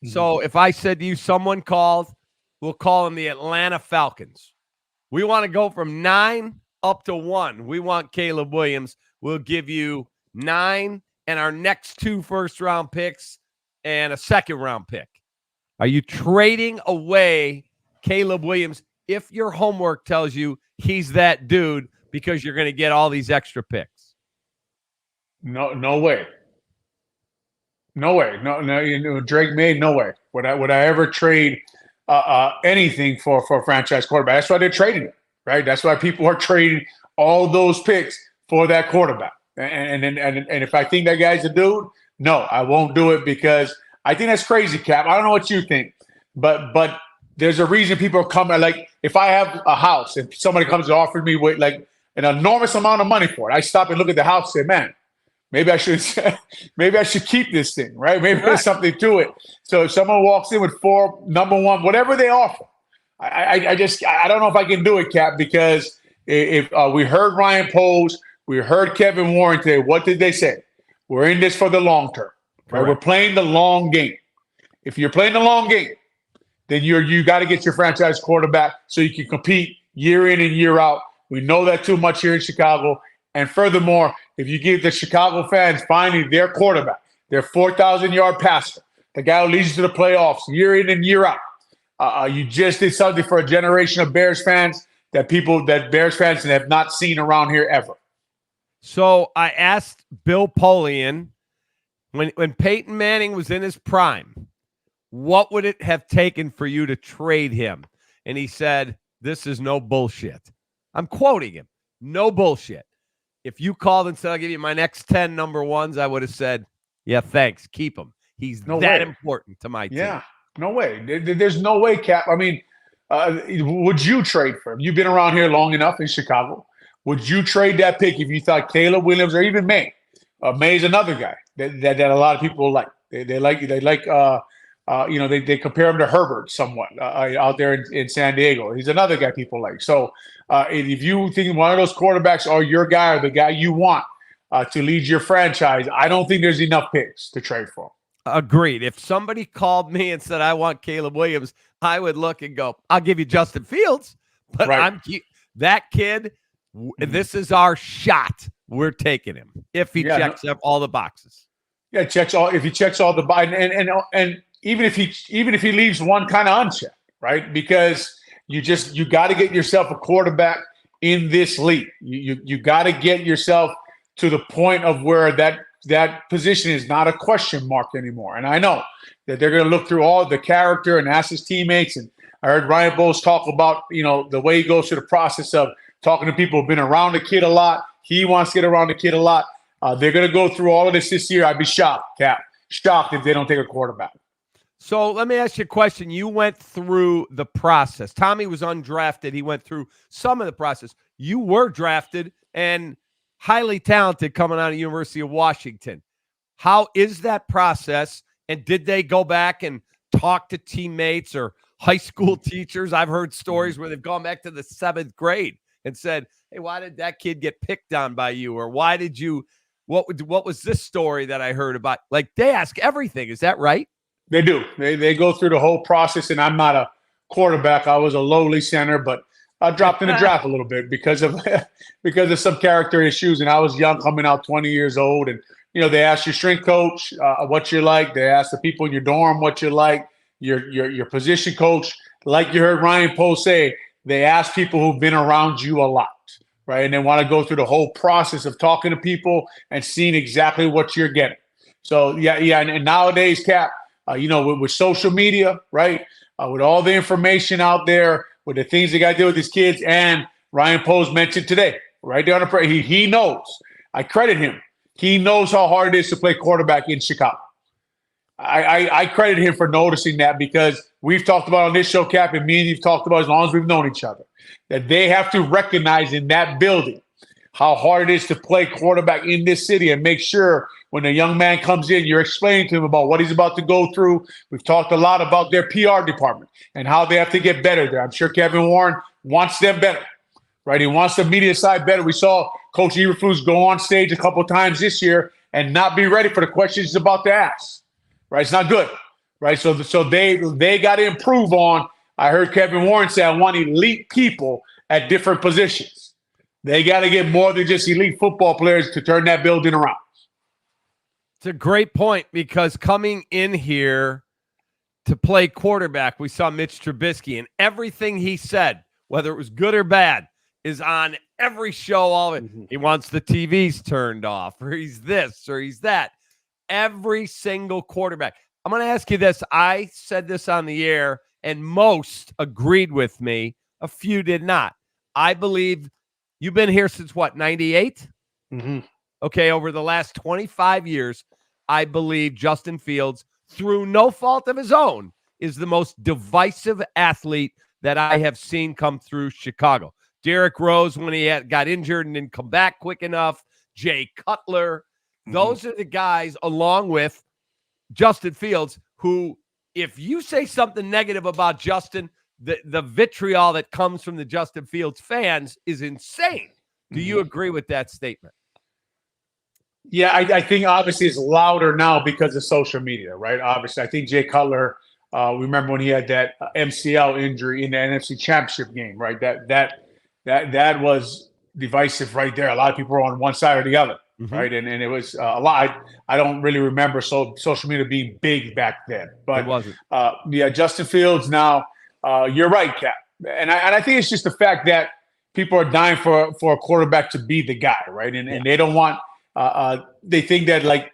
So if I said to you, someone called, we'll call them the Atlanta Falcons. We want to go from 9 up to 1. We want Caleb Williams. We'll give you 9 and our next 2 first-round picks and a second-round pick. Are you trading away Caleb Williams if your homework tells you he's that dude because you're going to get all these extra picks? No way. No way. No, Drake made no way. Would I ever trade anything for a franchise quarterback? That's why they're trading it, right? That's why people are trading all those picks for that quarterback. And if I think that guy's a dude, no, I won't do it because I think that's crazy, Cap. I don't know what you think, but there's a reason people are coming. Like if I have a house and somebody comes and offers me with like an enormous amount of money for it, I stop and look at the house and say, man, maybe I should keep this thing, right? Maybe there's something to it. So if someone walks in with 4 number 1, whatever they offer, I don't know if I can do it, Cap, because if we heard Ryan Poles, we heard Kevin Warren today, what did they say? We're in this for the long term, right? We're playing the long game. If you're playing the long game, then you got to get your franchise quarterback so you can compete year in and year out. We know that too much here in Chicago. And furthermore, if you give the Chicago fans finally their quarterback, their 4,000-yard passer, the guy who leads you to the playoffs year in and year out, you just did something for a generation of Bears fans that Bears fans have not seen around here ever. So I asked Bill Polian, when Peyton Manning was in his prime, what would it have taken for you to trade him? And he said, this is no bullshit. I'm quoting him. No bullshit. If you called and said, I'll give you my next 10 number 1s, I would have said, yeah, thanks. Keep him. He's important to my team. Yeah, no way. There's no way, Cap. I mean, would you trade for him? You've been around here long enough in Chicago. Would you trade that pick if you thought Caleb Williams or even May? May's another guy that a lot of people like. They compare him to Herbert somewhat out there in San Diego. He's another guy people like. So if you think one of those quarterbacks are your guy or the guy you want to lead your franchise, I don't think there's enough picks to trade for. Agreed. If somebody called me and said, I want Caleb Williams, I would look and go, I'll give you Justin Fields, but that kid, this is our shot. We're taking him if he checks up all the boxes. Yeah, if he checks all the boxes, and even if he leaves one kind of unchecked, right? Because you got to get yourself a quarterback in this league. You got to get yourself to the point of where that position is not a question mark anymore. And I know that they're going to look through all the character and ask his teammates. And I heard Ryan Bowles talk about, the way he goes through the process of talking to people who've been around the kid a lot. He wants to get around the kid a lot. They're going to go through all of this year. I'd be shocked, Cap. Shocked if they don't take a quarterback. So let me ask you a question. You went through the process. Tommy was undrafted. He went through some of the process. You were drafted and highly talented coming out of University of Washington. How is that process? And did they go back and talk to teammates or high school teachers? I've heard stories where they've gone back to the 7th grade and said, hey, why did that kid get picked on by you? Or why did you, what was this story that I heard about? Like, they ask everything. Is that right? They do. They go through the whole process, and I'm not a quarterback. I was a lowly center, but I dropped in the draft a little bit because of some character issues, and I was young, coming out 20 years old, and they ask your strength coach what you're like. They ask the people in your dorm what you're like. Your position coach, like you heard Ryan Poles say, they ask people who've been around you a lot, right? And they want to go through the whole process of talking to people and seeing exactly what you're getting. So yeah, and nowadays, Cap, with social media, right, with all the information out there, with the things they got to do with these kids, and Ryan Poles mentioned today, right there on the he knows. I credit him. He knows how hard it is to play quarterback in Chicago. I credit him for noticing that, because we've talked about on this show, Cap, and me and you've talked about as long as we've known each other, that they have to recognize in that building how hard it is to play quarterback in this city, and make sure when a young man comes in, you're explaining to him about what he's about to go through. We've talked a lot about their PR department and how they have to get better there. I'm sure Kevin Warren wants them better, right? He wants the media side better. We saw Coach Eberflus go on stage a couple of times this year and not be ready for the questions he's about to ask. Right, it's not good, right? So they got to improve on. I heard Kevin Warren say, I want elite people at different positions. They got to get more than just elite football players to turn that building around. It's a great point, because coming in here to play quarterback, we saw Mitch Trubisky, and everything he said, whether it was good or bad, is on every show. All of it. Mm-hmm. He wants the TVs turned off, or he's this, or he's that. Every single quarterback. I'm going to ask you this. I said this on the air, and most agreed with me. A few did not. I believe you've been here since what, 98? Mm-hmm. Okay, over the last 25 years, I believe Justin Fields, through no fault of his own, is the most divisive athlete that I have seen come through Chicago. Derrick Rose, when he got injured and didn't come back quick enough. Jay Cutler. Those are the guys, along with Justin Fields, who, if you say something negative about Justin, the vitriol that comes from the Justin Fields fans is insane. Do you agree with that statement? Yeah, I think obviously it's louder now because of social media, right? Obviously, I think Jay Cutler, remember when he had that MCL injury in the NFC Championship game, right? That was divisive right there. A lot of people were on one side or the other. Mm-hmm. Right. And it was a lot. I don't really remember social media being big back then, but it wasn't. Justin Fields now, you're right, Cap. And I think it's just the fact that people are dying for a quarterback to be the guy. Right. And they don't want they think that, like,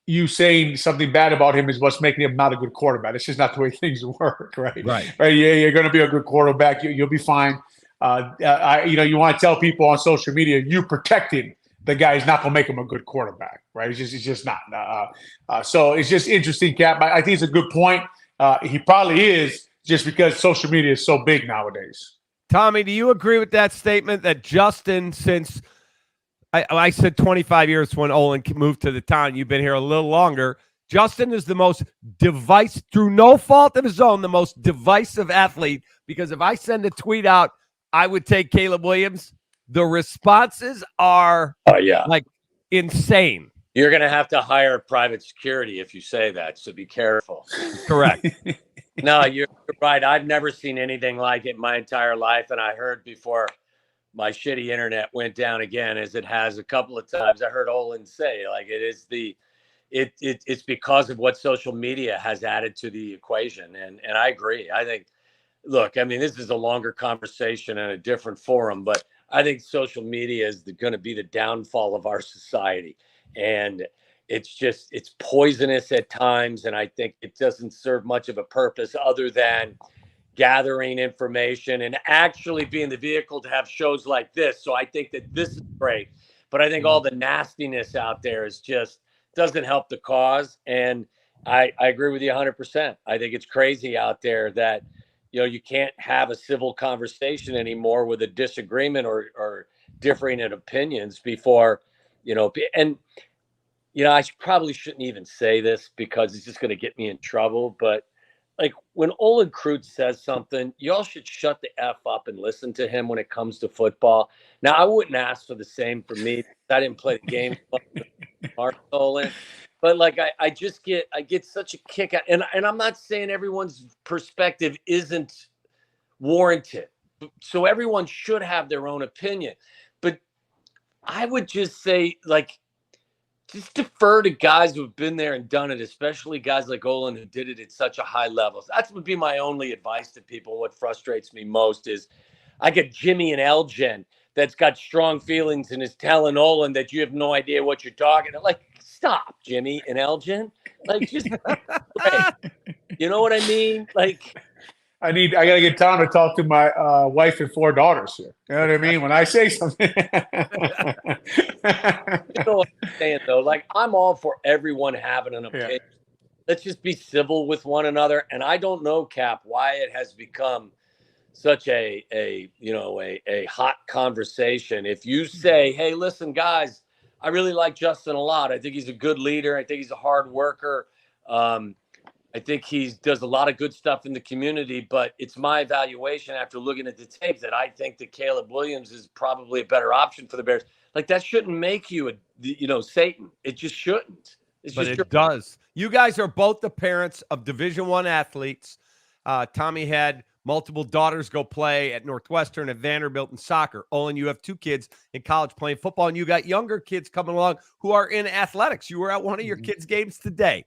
you saying something bad about him is what's making him not a good quarterback. It's just not the way things work. Right. Right. Yeah, you're going to be a good quarterback. You'll be fine. You want to tell people on social media, you protecting the guy is not going to make him a good quarterback, right? It's just not. So it's just interesting, Cap. I think it's a good point. He probably is, just because social media is so big nowadays. Tommy, do you agree with that statement that Justin, since I said 25 years when Olin moved to the town, you've been here a little longer, Justin is the most through no fault of his own, the most divisive athlete, because if I send a tweet out, I would take Caleb Williams. The responses are like insane. You're going to have to hire private security if you say that, so be careful. Correct. No, you're right. I've never seen anything like it in my entire life, and I heard before my shitty internet went down again, as it has a couple of times, I heard Olin say, like, it's because of what social media has added to the equation, and I agree. I think, look, I mean, this is a longer conversation and a different forum, but I think social media is going to be the downfall of our society. And it's poisonous at times. And I think it doesn't serve much of a purpose other than gathering information and actually being the vehicle to have shows like this. So I think that this is great. But I think all the nastiness out there is just doesn't help the cause. And I agree with you 100%. I think it's crazy out there that, you can't have a civil conversation anymore with a disagreement or differing in opinions before, and, I probably shouldn't even say this because it's just going to get me in trouble. But like when Olin Kreutz says something, y'all should shut the F up and listen to him when it comes to football. Now, I wouldn't ask for the same for me. I didn't play the game Mark Olin. But like I get such a kick out, and I'm not saying everyone's perspective isn't warranted. So everyone should have their own opinion. But I would just say, like, just defer to guys who have been there and done it, especially guys like Olin who did it at such a high level. So that would be my only advice to people. What frustrates me most is I get Jimmy and Elgin that's got strong feelings and is telling Olin that you have no idea what you're talking about. Like, stop, Jimmy and Elgin. Like, just, you know what I mean? Like, I gotta get time to talk to my wife and 4 daughters here. You know what I mean? When I say something, you know what I'm saying, though. Like, I'm all for everyone having an opinion. Yeah. Let's just be civil with one another. And I don't know, Cap, why it has become such a hot conversation. If you say, hey, listen, guys, I really like Justin a lot. I think he's a good leader. I think he's a hard worker. I think he does a lot of good stuff in the community, but it's my evaluation after looking at the tape that I think that Caleb Williams is probably a better option for the Bears. Like, that shouldn't make you Satan. It just shouldn't. But it does. You guys are both the parents of Division I athletes. Tommy had multiple daughters go play at Northwestern, at Vanderbilt in soccer. Olin, you have 2 kids in college playing football, and you got younger kids coming along who are in athletics. You were at one of your kids' games today.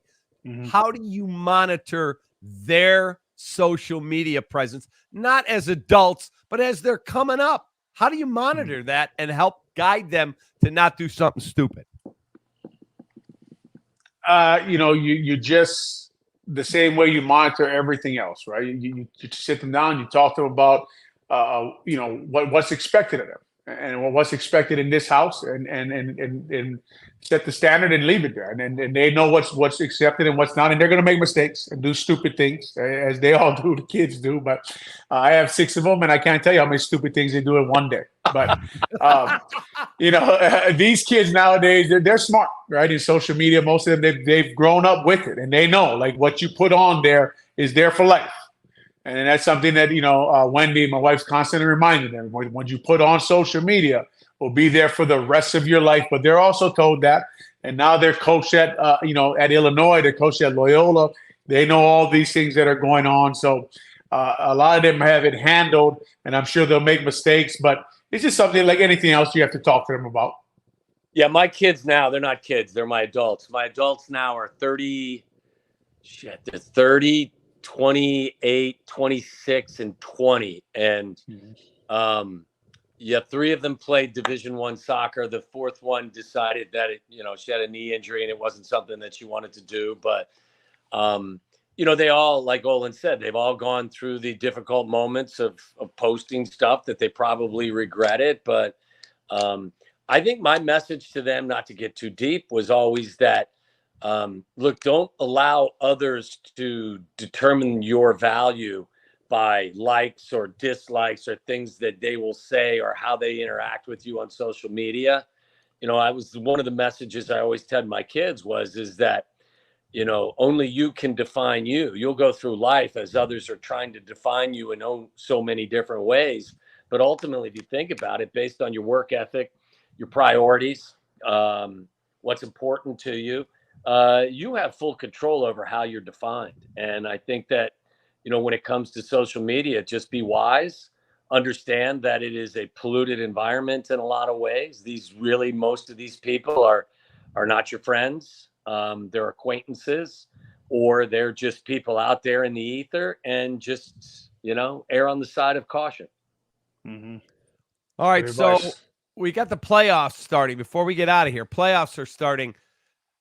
How do you monitor their social media presence, not as adults, but as they're coming up? How do you monitor that and help guide them to not do something stupid? You just the same way you monitor everything else, right? You sit them down, you talk to them about, what's expected of them and what's expected in this house, and set the standard and leave it there. And they know what's accepted and what's not, and they're going to make mistakes and do stupid things, as they all do. The kids do, but I have 6 of them, and I can't tell you how many stupid things they do in one day. But these kids nowadays, they're smart, right? In social media, most of them they've grown up with it, and they know, like, what you put on there is there for life. And that's something that, Wendy, my wife's constantly reminding them. When you put on social media, will be there for the rest of your life. But they're also told that. And now they're coached at Illinois. They're coached at Loyola. They know all these things that are going on. So a lot of them have it handled, and I'm sure they'll make mistakes. But it's just something like anything else you have to talk to them about. Yeah, my kids now, they're not kids. They're my adults. My adults now are 30, they're 30, 28, 26, and 20. And 3 of them played Division I soccer. The 4th one decided that she had a knee injury and it wasn't something that she wanted to do. But they all, like Olin said, they've all gone through the difficult moments of posting stuff that they probably regretted. But I think my message to them, not to get too deep, was always that, look, don't allow others to determine your value by likes or dislikes or things that they will say or how they interact with you on social media. One of the messages I always tell my kids is that, only you can define you. You'll go through life as others are trying to define you in so many different ways. But ultimately, if you think about it, based on your work ethic, your priorities, what's important to you, you have full control over how you're defined. And I think that, when it comes to social media, just be wise, understand that it is a polluted environment in a lot of ways. Most of these people are not your friends. They're acquaintances, or they're just people out there in the ether, and just, err on the side of caution. All right. So we got the playoffs starting. Before we get out of here, playoffs are starting.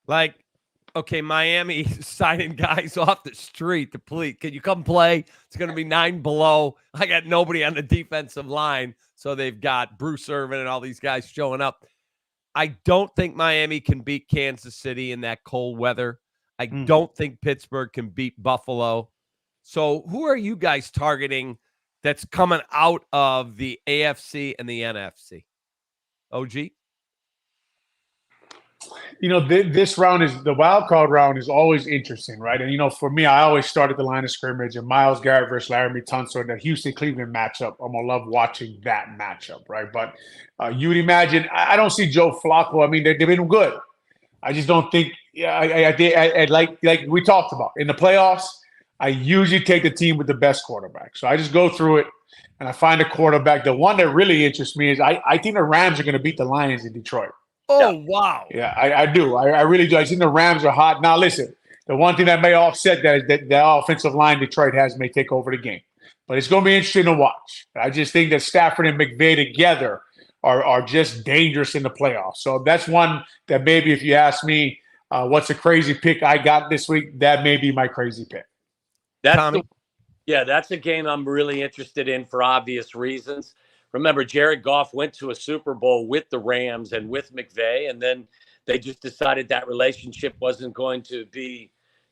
Like, okay, Miami signing guys off the street to please. Can you come play? It's going to be 9 below. I got nobody on the defensive line. So they've got Bruce Irvin and all these guys showing up. I don't think Miami can beat Kansas City in that cold weather. I don't think Pittsburgh can beat Buffalo. So who are you guys targeting that's coming out of the AFC and the NFC? OG? This round is the wild card round is always interesting, right? And, for me, I always start at the line of scrimmage, and Myles Garrett versus Laramie Tunsil, that Houston-Cleveland matchup. I'm going to love watching that matchup, right? But you would imagine – I don't see Joe Flacco. I mean, they've been good. I just don't think like we talked about. In the playoffs, I usually take the team with the best quarterback. So I just go through it, and I find a quarterback. The one that really interests me is I think the Rams are going to beat the Lions in Detroit. Oh, yeah. Wow. Yeah, I do. I really do. I think the Rams are hot. Now, listen, the one thing that may offset that is that the offensive line Detroit has may take over the game. But it's going to be interesting to watch. I just think that Stafford and McVay together are just dangerous in the playoffs. So that's one that maybe if you ask me what's a crazy pick I got this week, that may be my crazy pick. That's a game I'm really interested in for obvious reasons. Remember, Jared Goff went to a Super Bowl with the Rams and with McVay, and then they just decided that relationship wasn't going to be,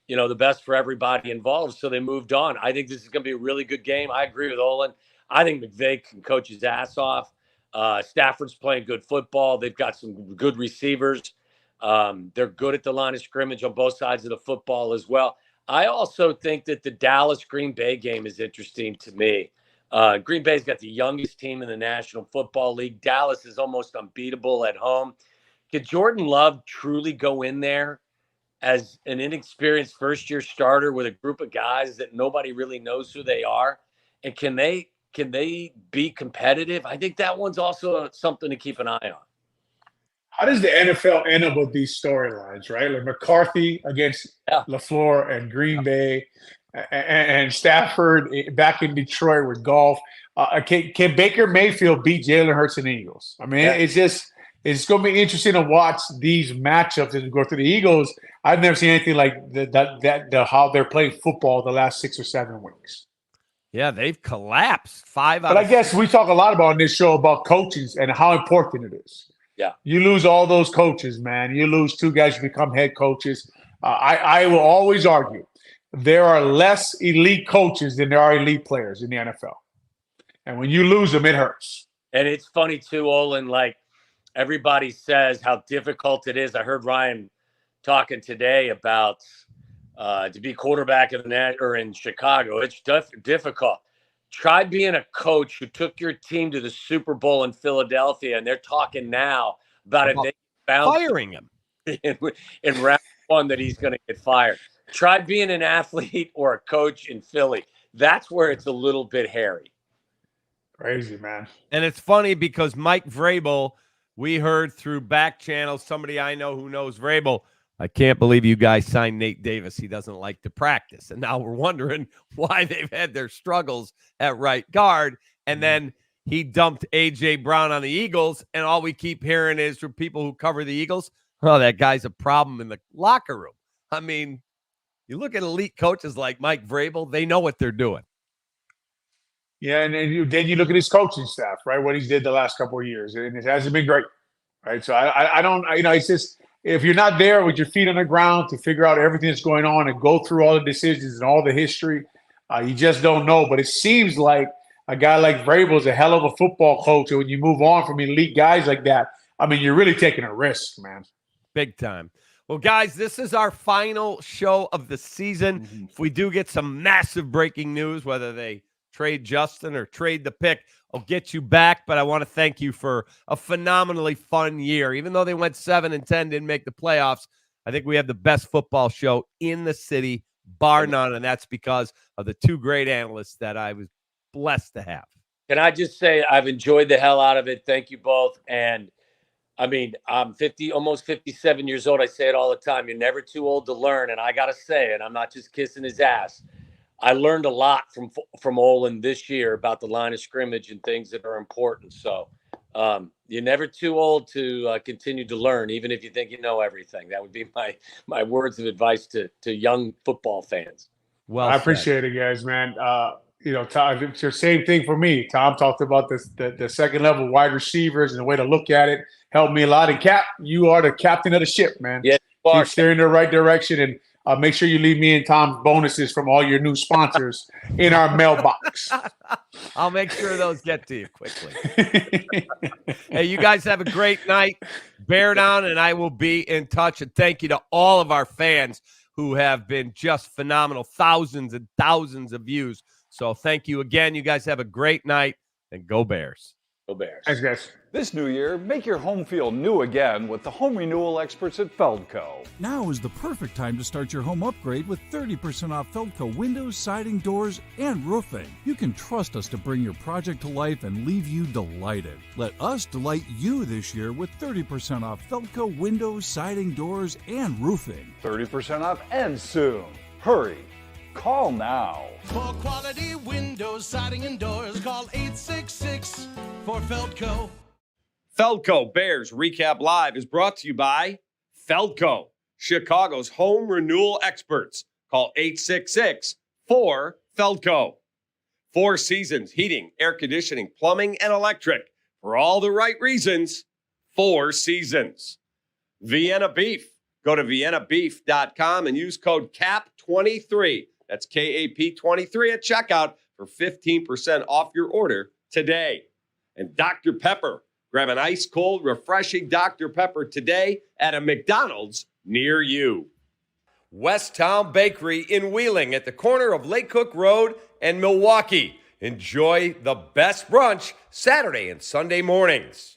the best for everybody involved, so they moved on. I think this is going to be a really good game. I agree with Olin. I think McVay can coach his ass off. Stafford's playing good football. They've got some good receivers. They're good at the line of scrimmage on both sides of the football as well. I also think that the Dallas-Green Bay game is interesting to me. Green Bay's got the youngest team in the National Football League. Dallas is almost unbeatable at home. Could Jordan Love truly go in there as an inexperienced first-year starter with a group of guys that nobody really knows who they are? And can they be competitive? I think that one's also something to keep an eye on. How does the NFL end up with these storylines, right? Like McCarthy against LaFleur and Green Bay, and Stafford back in Detroit with golf. Can Baker Mayfield beat Jalen Hurts and the Eagles? I mean, it's going to be interesting to watch these matchups as we go through the Eagles. I've never seen anything like how they're playing football the last 6 or 7 weeks. Yeah, they've collapsed 5 out. But I guess we talk a lot about on this show about coaches and how important it is. Yeah, you lose all those coaches, man. You lose 2 guys who become head coaches. I will always argue there are less elite coaches than there are elite players in the NFL. And when you lose them, it hurts. And it's funny too, Olin, like everybody says how difficult it is. I heard Ryan talking today about to be quarterback in Chicago. It's difficult. Try being a coach who took your team to the Super Bowl in Philadelphia, and they're talking now about if they found firing him in round 1 that he's going to get fired. Try being an athlete or a coach in Philly. That's where it's a little bit hairy. Crazy, man. And it's funny because Mike Vrabel, we heard through back channels, somebody I know who knows Vrabel, I can't believe you guys signed Nate Davis. He doesn't like to practice. And now we're wondering why they've had their struggles at right guard. And then he dumped A.J. Brown on the Eagles. And all we keep hearing is from people who cover the Eagles, oh, that guy's a problem in the locker room. I mean, you look at elite coaches like Mike Vrabel, they know what they're doing. Yeah, and then you look at his coaching staff, right, what he's did the last couple of years. And it hasn't been great, right? So I don't – it's just – if you're not there with your feet on the ground to figure out everything that's going on and go through all the decisions and all the history, you just don't know. But it seems like a guy like Vrabel is a hell of a football coach. And when you move on from elite guys like that, I mean, you're really taking a risk, man. Big time. Well, guys, this is our final show of the season. Mm-hmm. If we do get some massive breaking news, whether they trade Justin or trade the pick, I'll get you back, but I want to thank you for a phenomenally fun year. Even though they went 7-10, didn't make the playoffs, I think we have the best football show in the city, bar none, and that's because of the 2 great analysts that I was blessed to have. Can I just say I've enjoyed the hell out of it. Thank you both. And, I mean, I'm almost 57 years old. I say it all the time. You're never too old to learn, and I got to say it. I'm not just kissing his ass. I learned a lot from Olin this year about the line of scrimmage and things that are important. So you're never too old to continue to learn, even if you think you know everything. That would be my words of advice to young football fans. Well, I appreciate it, guys, man. Tom, it's the same thing for me. Tom talked about the second level wide receivers and the way to look at it helped me a lot. And Cap, you are the captain of the ship, man. Yeah, keep steering in the right direction, and make sure you leave me and Tom bonuses from all your new sponsors in our mailbox. I'll make sure those get to you quickly. Hey, you guys have a great night. Bear down, and I will be in touch. And thank you to all of our fans who have been just phenomenal. Thousands and thousands of views. So thank you again. You guys have a great night, and go Bears. Go Bears. Thanks, guys. This new year, make your home feel new again with the home renewal experts at Feldco. Now is the perfect time to start your home upgrade with 30% off Feldco windows, siding, doors, and roofing. You can trust us to bring your project to life and leave you delighted. Let us delight you this year with 30% off Feldco windows, siding, doors, and roofing. 30% off ends soon. Hurry. Call now. For quality windows, siding, and doors, call 866 for Feldco. Feldco Bears Recap Live is brought to you by Feldco, Chicago's home renewal experts. Call 866-4FELDCO. Four Seasons Heating, Air Conditioning, Plumbing, and Electric. For all the right reasons, Four Seasons. Vienna Beef. Go to viennabeef.com and use code CAP23. That's KAP23 at checkout for 15% off your order today. And Dr. Pepper. Grab an ice-cold, refreshing Dr. Pepper today at a McDonald's near you. Westtown Bakery in Wheeling at the corner of Lake Cook Road and Milwaukee. Enjoy the best brunch Saturday and Sunday mornings.